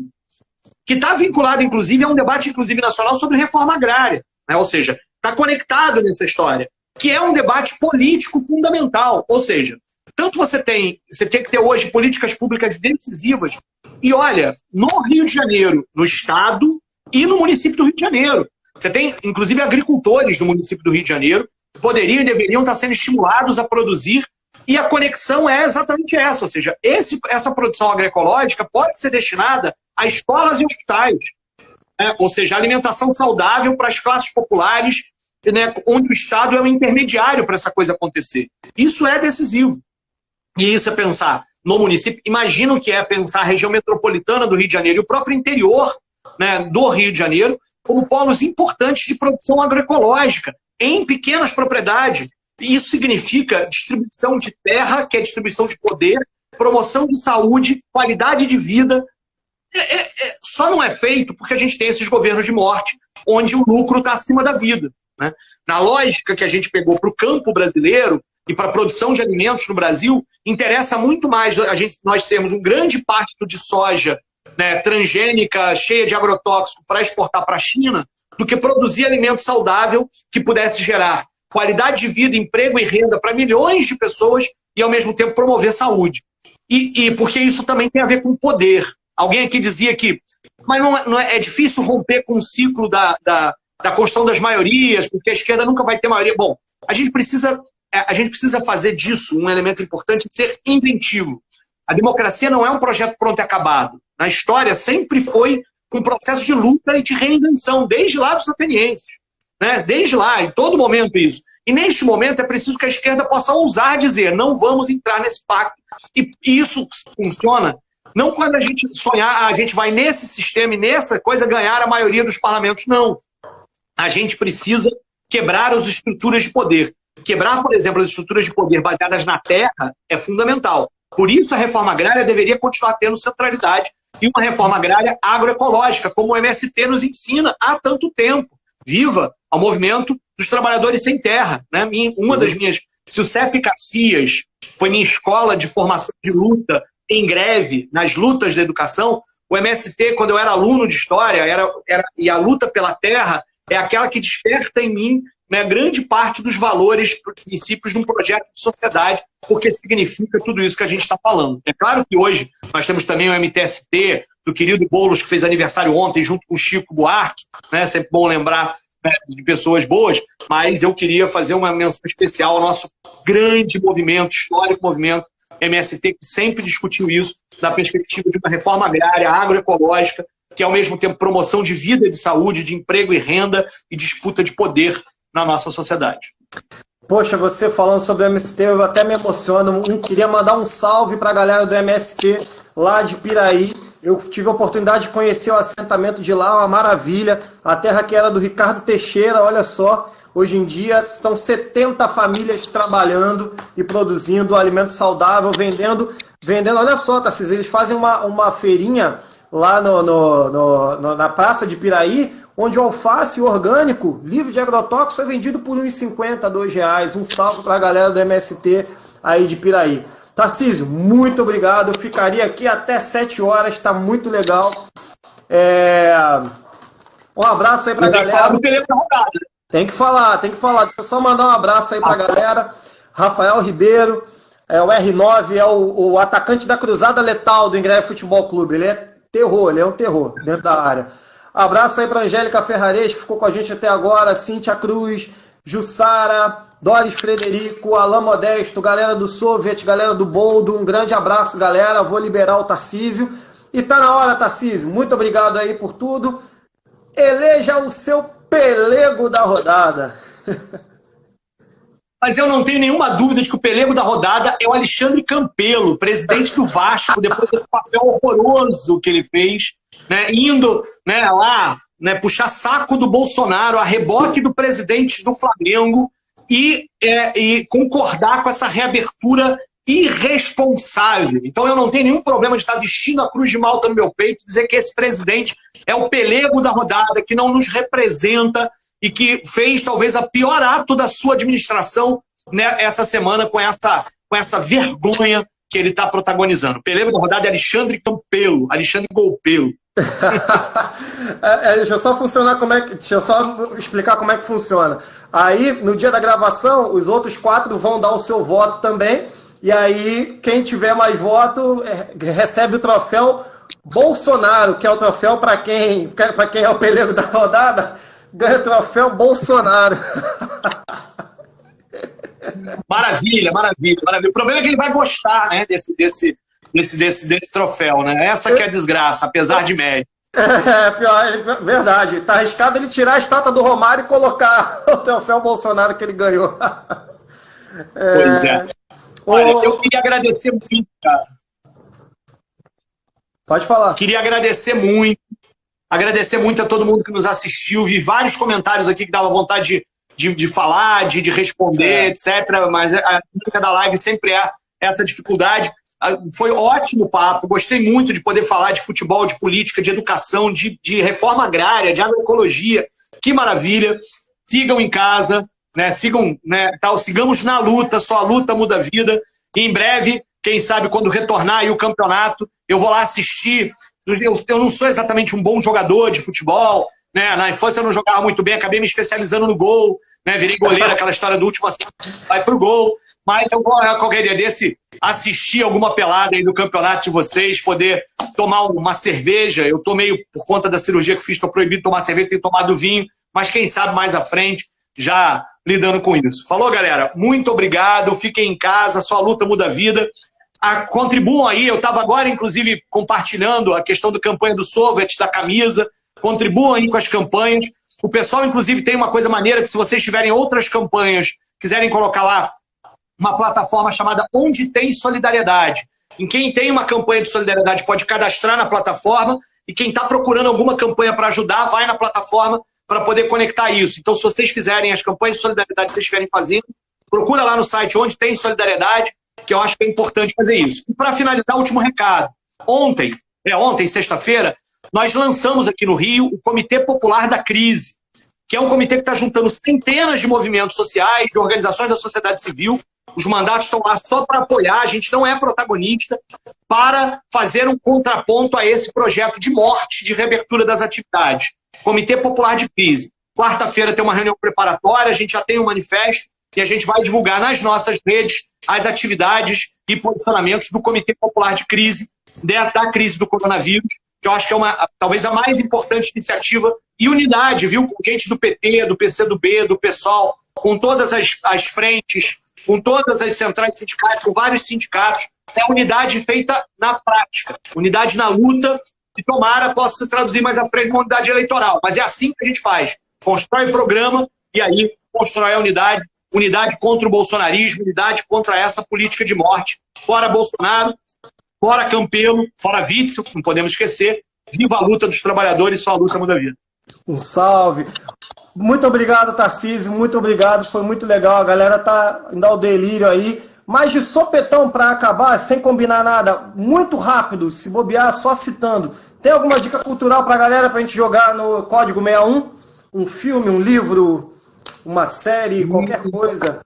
que está vinculado, inclusive, a um debate nacional sobre reforma agrária, né? Ou seja, está conectado nessa história, que é um debate político fundamental. Ou seja, tanto você tem que ter hoje políticas públicas decisivas, e olha, no Rio de Janeiro, no Estado e no município do Rio de Janeiro, você tem, inclusive, agricultores do município do Rio de Janeiro, poderiam e deveriam estar sendo estimulados a produzir, e a conexão é exatamente essa, ou seja, essa produção agroecológica pode ser destinada a escolas e hospitais, né? Ou seja, alimentação saudável para as classes populares, né? Onde o Estado é o intermediário para essa coisa acontecer. Isso é decisivo. E isso é pensar no município, imagina o que é pensar a região metropolitana do Rio de Janeiro e o próprio interior, né, do Rio de Janeiro como polos importantes de produção agroecológica, em pequenas propriedades. E isso significa distribuição de terra, que é distribuição de poder, promoção de saúde, qualidade de vida. Só não é feito porque a gente tem esses governos de morte, onde o lucro está acima da vida, né? Na lógica que a gente pegou para o campo brasileiro e para a produção de alimentos no Brasil, interessa muito mais nós sermos um grande pástio de soja, né, transgênica, cheia de agrotóxico, para exportar para a China, do que produzir alimento saudável que pudesse gerar qualidade de vida, emprego e renda para milhões de pessoas e, ao mesmo tempo, promover saúde. E porque isso também tem a ver com poder. Alguém aqui dizia que mas não é difícil romper com o ciclo da construção das maiorias, porque a esquerda nunca vai ter maioria. Bom, a gente precisa fazer disso um elemento importante de ser inventivo. A democracia não é um projeto pronto e acabado. Na história sempre foi um processo de luta e de reinvenção, desde lá dos atenienses, né? Desde lá, em todo momento isso. E neste momento é preciso que a esquerda possa ousar dizer, não vamos entrar nesse pacto. E isso funciona não quando a gente sonhar, a gente vai nesse sistema e nessa coisa ganhar a maioria dos parlamentos, não. A gente precisa quebrar as estruturas de poder. Quebrar, por exemplo, as estruturas de poder baseadas na terra é fundamental. Por isso, a reforma agrária deveria continuar tendo centralidade e uma reforma agrária agroecológica, como o MST nos ensina há tanto tempo. Viva ao movimento dos trabalhadores sem terra. Né? Uma das minhas... Se o CEP Caxias foi minha escola de formação de luta em greve, nas lutas da educação, o MST, quando eu era aluno de História, e a luta pela terra é aquela que desperta em mim, né, grande parte dos valores, princípios de um projeto de sociedade, porque significa tudo isso que a gente está falando. É claro que hoje nós temos também o MTST, do querido Boulos, que fez aniversário ontem, junto com o Chico Buarque, né, sempre bom lembrar, né, de pessoas boas, mas eu queria fazer uma menção especial ao nosso grande movimento, histórico movimento MST, que sempre discutiu isso da perspectiva de uma reforma agrária, agroecológica, que é ao mesmo tempo promoção de vida, de saúde, de emprego e renda e disputa de poder na nossa sociedade. Poxa, você falando sobre o MST, eu até me emociono. Queria mandar um salve para a galera do MST lá de Piraí. Eu tive a oportunidade de conhecer o assentamento de lá, uma maravilha. A terra que era do Ricardo Teixeira, olha só. Hoje em dia estão 70 famílias trabalhando e produzindo alimento saudável, vendendo. Olha só, Tarcísio, eles fazem uma feirinha lá na praça de Piraí, onde o alface orgânico, livre de agrotóxicos, é vendido por R$ 1,50, R$ 2,00. Um salve para a galera do MST aí de Piraí. Tarcísio, muito obrigado. Eu ficaria aqui até 7 horas, está muito legal. Um abraço aí para a galera. Tem que falar. Deixa eu só mandar um abraço aí para a galera. Rafael Ribeiro, o R9, é o atacante da Cruzada Letal do Ingreve Futebol Clube. Ele é um terror dentro da área. Abraço aí para Angélica Ferrares, que ficou com a gente até agora, Cíntia Cruz, Jussara, Doris Frederico, Alain Modesto, galera do Soviet, galera do Boldo, um grande abraço, galera. Vou liberar o Tarcísio. E tá na hora, Tarcísio. Muito obrigado aí por tudo. Eleja o seu pelego da rodada. Mas eu não tenho nenhuma dúvida de que o pelego da rodada é o Alexandre Campelo, presidente do Vasco, depois desse papel horroroso que ele fez, né, indo, né, lá, né, puxar saco do Bolsonaro, a reboque do presidente do Flamengo e concordar com essa reabertura irresponsável. Então eu não tenho nenhum problema de estar vestindo a Cruz de Malta no meu peito e dizer que esse presidente é o pelego da rodada, que não nos representa e que fez talvez a pior ato da sua administração, né, essa semana com essa vergonha que ele está protagonizando. O pelego da rodada é Alexandre Campelo, Alexandre Golpelo. Deixa eu só explicar como é que funciona. Aí, no dia da gravação, os outros 4 vão dar o seu voto também. E aí, quem tiver mais voto recebe o troféu Bolsonaro, que é o troféu para quem é o pelego da rodada, ganha o troféu Bolsonaro. Maravilha. O problema é que ele vai gostar, né, desse troféu, né? Essa que é a desgraça, apesar de médio. Pior, verdade. Tá arriscado ele tirar a estátua do Romário e colocar o troféu Bolsonaro que ele ganhou. Pois é. Olha, eu queria agradecer muito, cara. Pode falar. Queria agradecer muito a todo mundo que nos assistiu. Vi vários comentários aqui que dava vontade de falar, de responder, etc. Mas a dinâmica da live sempre é essa dificuldade. Foi ótimo o papo, gostei muito de poder falar de futebol, de política, de educação, de reforma agrária, de agroecologia. Que maravilha. Sigam em casa, né? Sigamos na luta, só a luta muda a vida. E em breve, quem sabe quando retornar aí o campeonato, eu vou lá assistir. Eu não sou exatamente um bom jogador de futebol, né? Na infância eu não jogava muito bem, acabei me especializando no gol, né? Virei goleiro, aquela história do último vai pro gol. Mas eu vou, qualquer dia desse, assistir alguma pelada aí do campeonato de vocês, poder tomar uma cerveja. Eu tô meio, por conta da cirurgia que fiz, tô proibido de tomar cerveja, tenho tomado vinho, mas quem sabe mais à frente, já lidando com isso. Falou, galera? Muito obrigado, fiquem em casa, só a luta muda a vida. Contribuam aí, eu estava agora, inclusive, compartilhando a questão da campanha do Soviet, da camisa. Contribuam aí com as campanhas. O pessoal, inclusive, tem uma coisa maneira que se vocês tiverem outras campanhas, quiserem colocar lá uma plataforma chamada Onde Tem Solidariedade. Em quem tem uma campanha de solidariedade pode cadastrar na plataforma e quem está procurando alguma campanha para ajudar, vai na plataforma para poder conectar isso. Então, se vocês quiserem as campanhas de solidariedade que vocês estiverem fazendo, procura lá no site onde tem solidariedade, que eu acho que é importante fazer isso. E para finalizar, o último recado. Ontem, sexta-feira, nós lançamos aqui no Rio o Comitê Popular da Crise, que é um comitê que está juntando centenas de movimentos sociais, de organizações da sociedade civil. Os mandatos estão lá só para apoiar, a gente não é protagonista, para fazer um contraponto a esse projeto de morte, de reabertura das atividades. Comitê Popular de Crise. Quarta-feira tem uma reunião preparatória, a gente já tem um manifesto e a gente vai divulgar nas nossas redes as atividades e posicionamentos do Comitê Popular de Crise, da crise do coronavírus, que eu acho que é talvez a mais importante iniciativa, e unidade, viu? Com gente do PT, do PCdoB, do PSOL, com todas as frentes, com todas as centrais sindicais, com vários sindicatos. É unidade feita na prática, unidade na luta, que tomara possa se traduzir mais à frente como unidade eleitoral. Mas é assim que a gente faz. Constrói programa e aí constrói a unidade. Unidade contra o bolsonarismo, unidade contra essa política de morte. Fora Bolsonaro, fora Campelo, fora Witzel, não podemos esquecer. Viva a luta dos trabalhadores, só a luta muda a vida. Um salve. Muito obrigado, Tarcísio, muito obrigado, foi muito legal. A galera tá indo ao delírio aí. Mas de sopetão para acabar, sem combinar nada, muito rápido, se bobear, só citando. Tem alguma dica cultural pra galera pra gente jogar no Código 61? Um filme, um livro, uma série, qualquer coisa?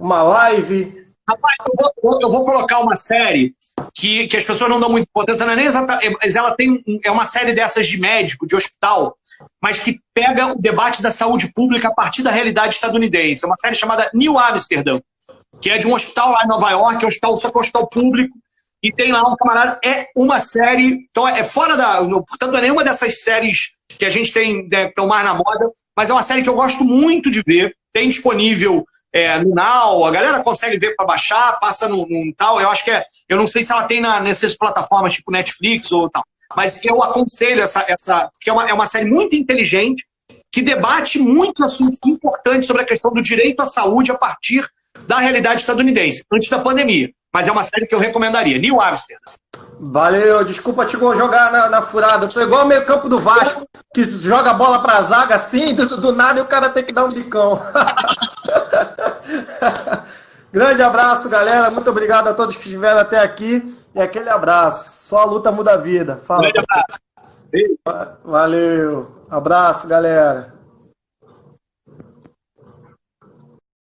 Uma live? Rapaz, eu vou colocar uma série que as pessoas não dão muita importância, não é nem mas ela é uma série dessas de médico, de hospital, mas que pega o debate da saúde pública a partir da realidade estadunidense. É uma série chamada New Amsterdam, que é de um hospital lá em Nova York, só que é um hospital público, e tem lá um camarada, é uma série, então é fora portanto não é nenhuma dessas séries que a gente tem, estão mais na moda, mas é uma série que eu gosto muito de ver, tem disponível no Now, a galera consegue ver para baixar, passa no tal, eu acho que eu não sei se ela tem nessas plataformas tipo Netflix ou tal, mas eu aconselho porque é uma série muito inteligente, que debate muitos assuntos importantes sobre a questão do direito à saúde a partir da realidade estadunidense, antes da pandemia. Mas é uma série que eu recomendaria. New Amsterdam. Valeu, desculpa te jogar na furada. Eu tô igual o meio campo do Vasco, que joga a bola pra zaga assim, do nada e o cara tem que dar um bicão. Grande abraço, galera. Muito obrigado a todos que estiveram até aqui. E aquele abraço. Só a luta muda a vida. Fala. Grande abraço. Valeu. Abraço, galera.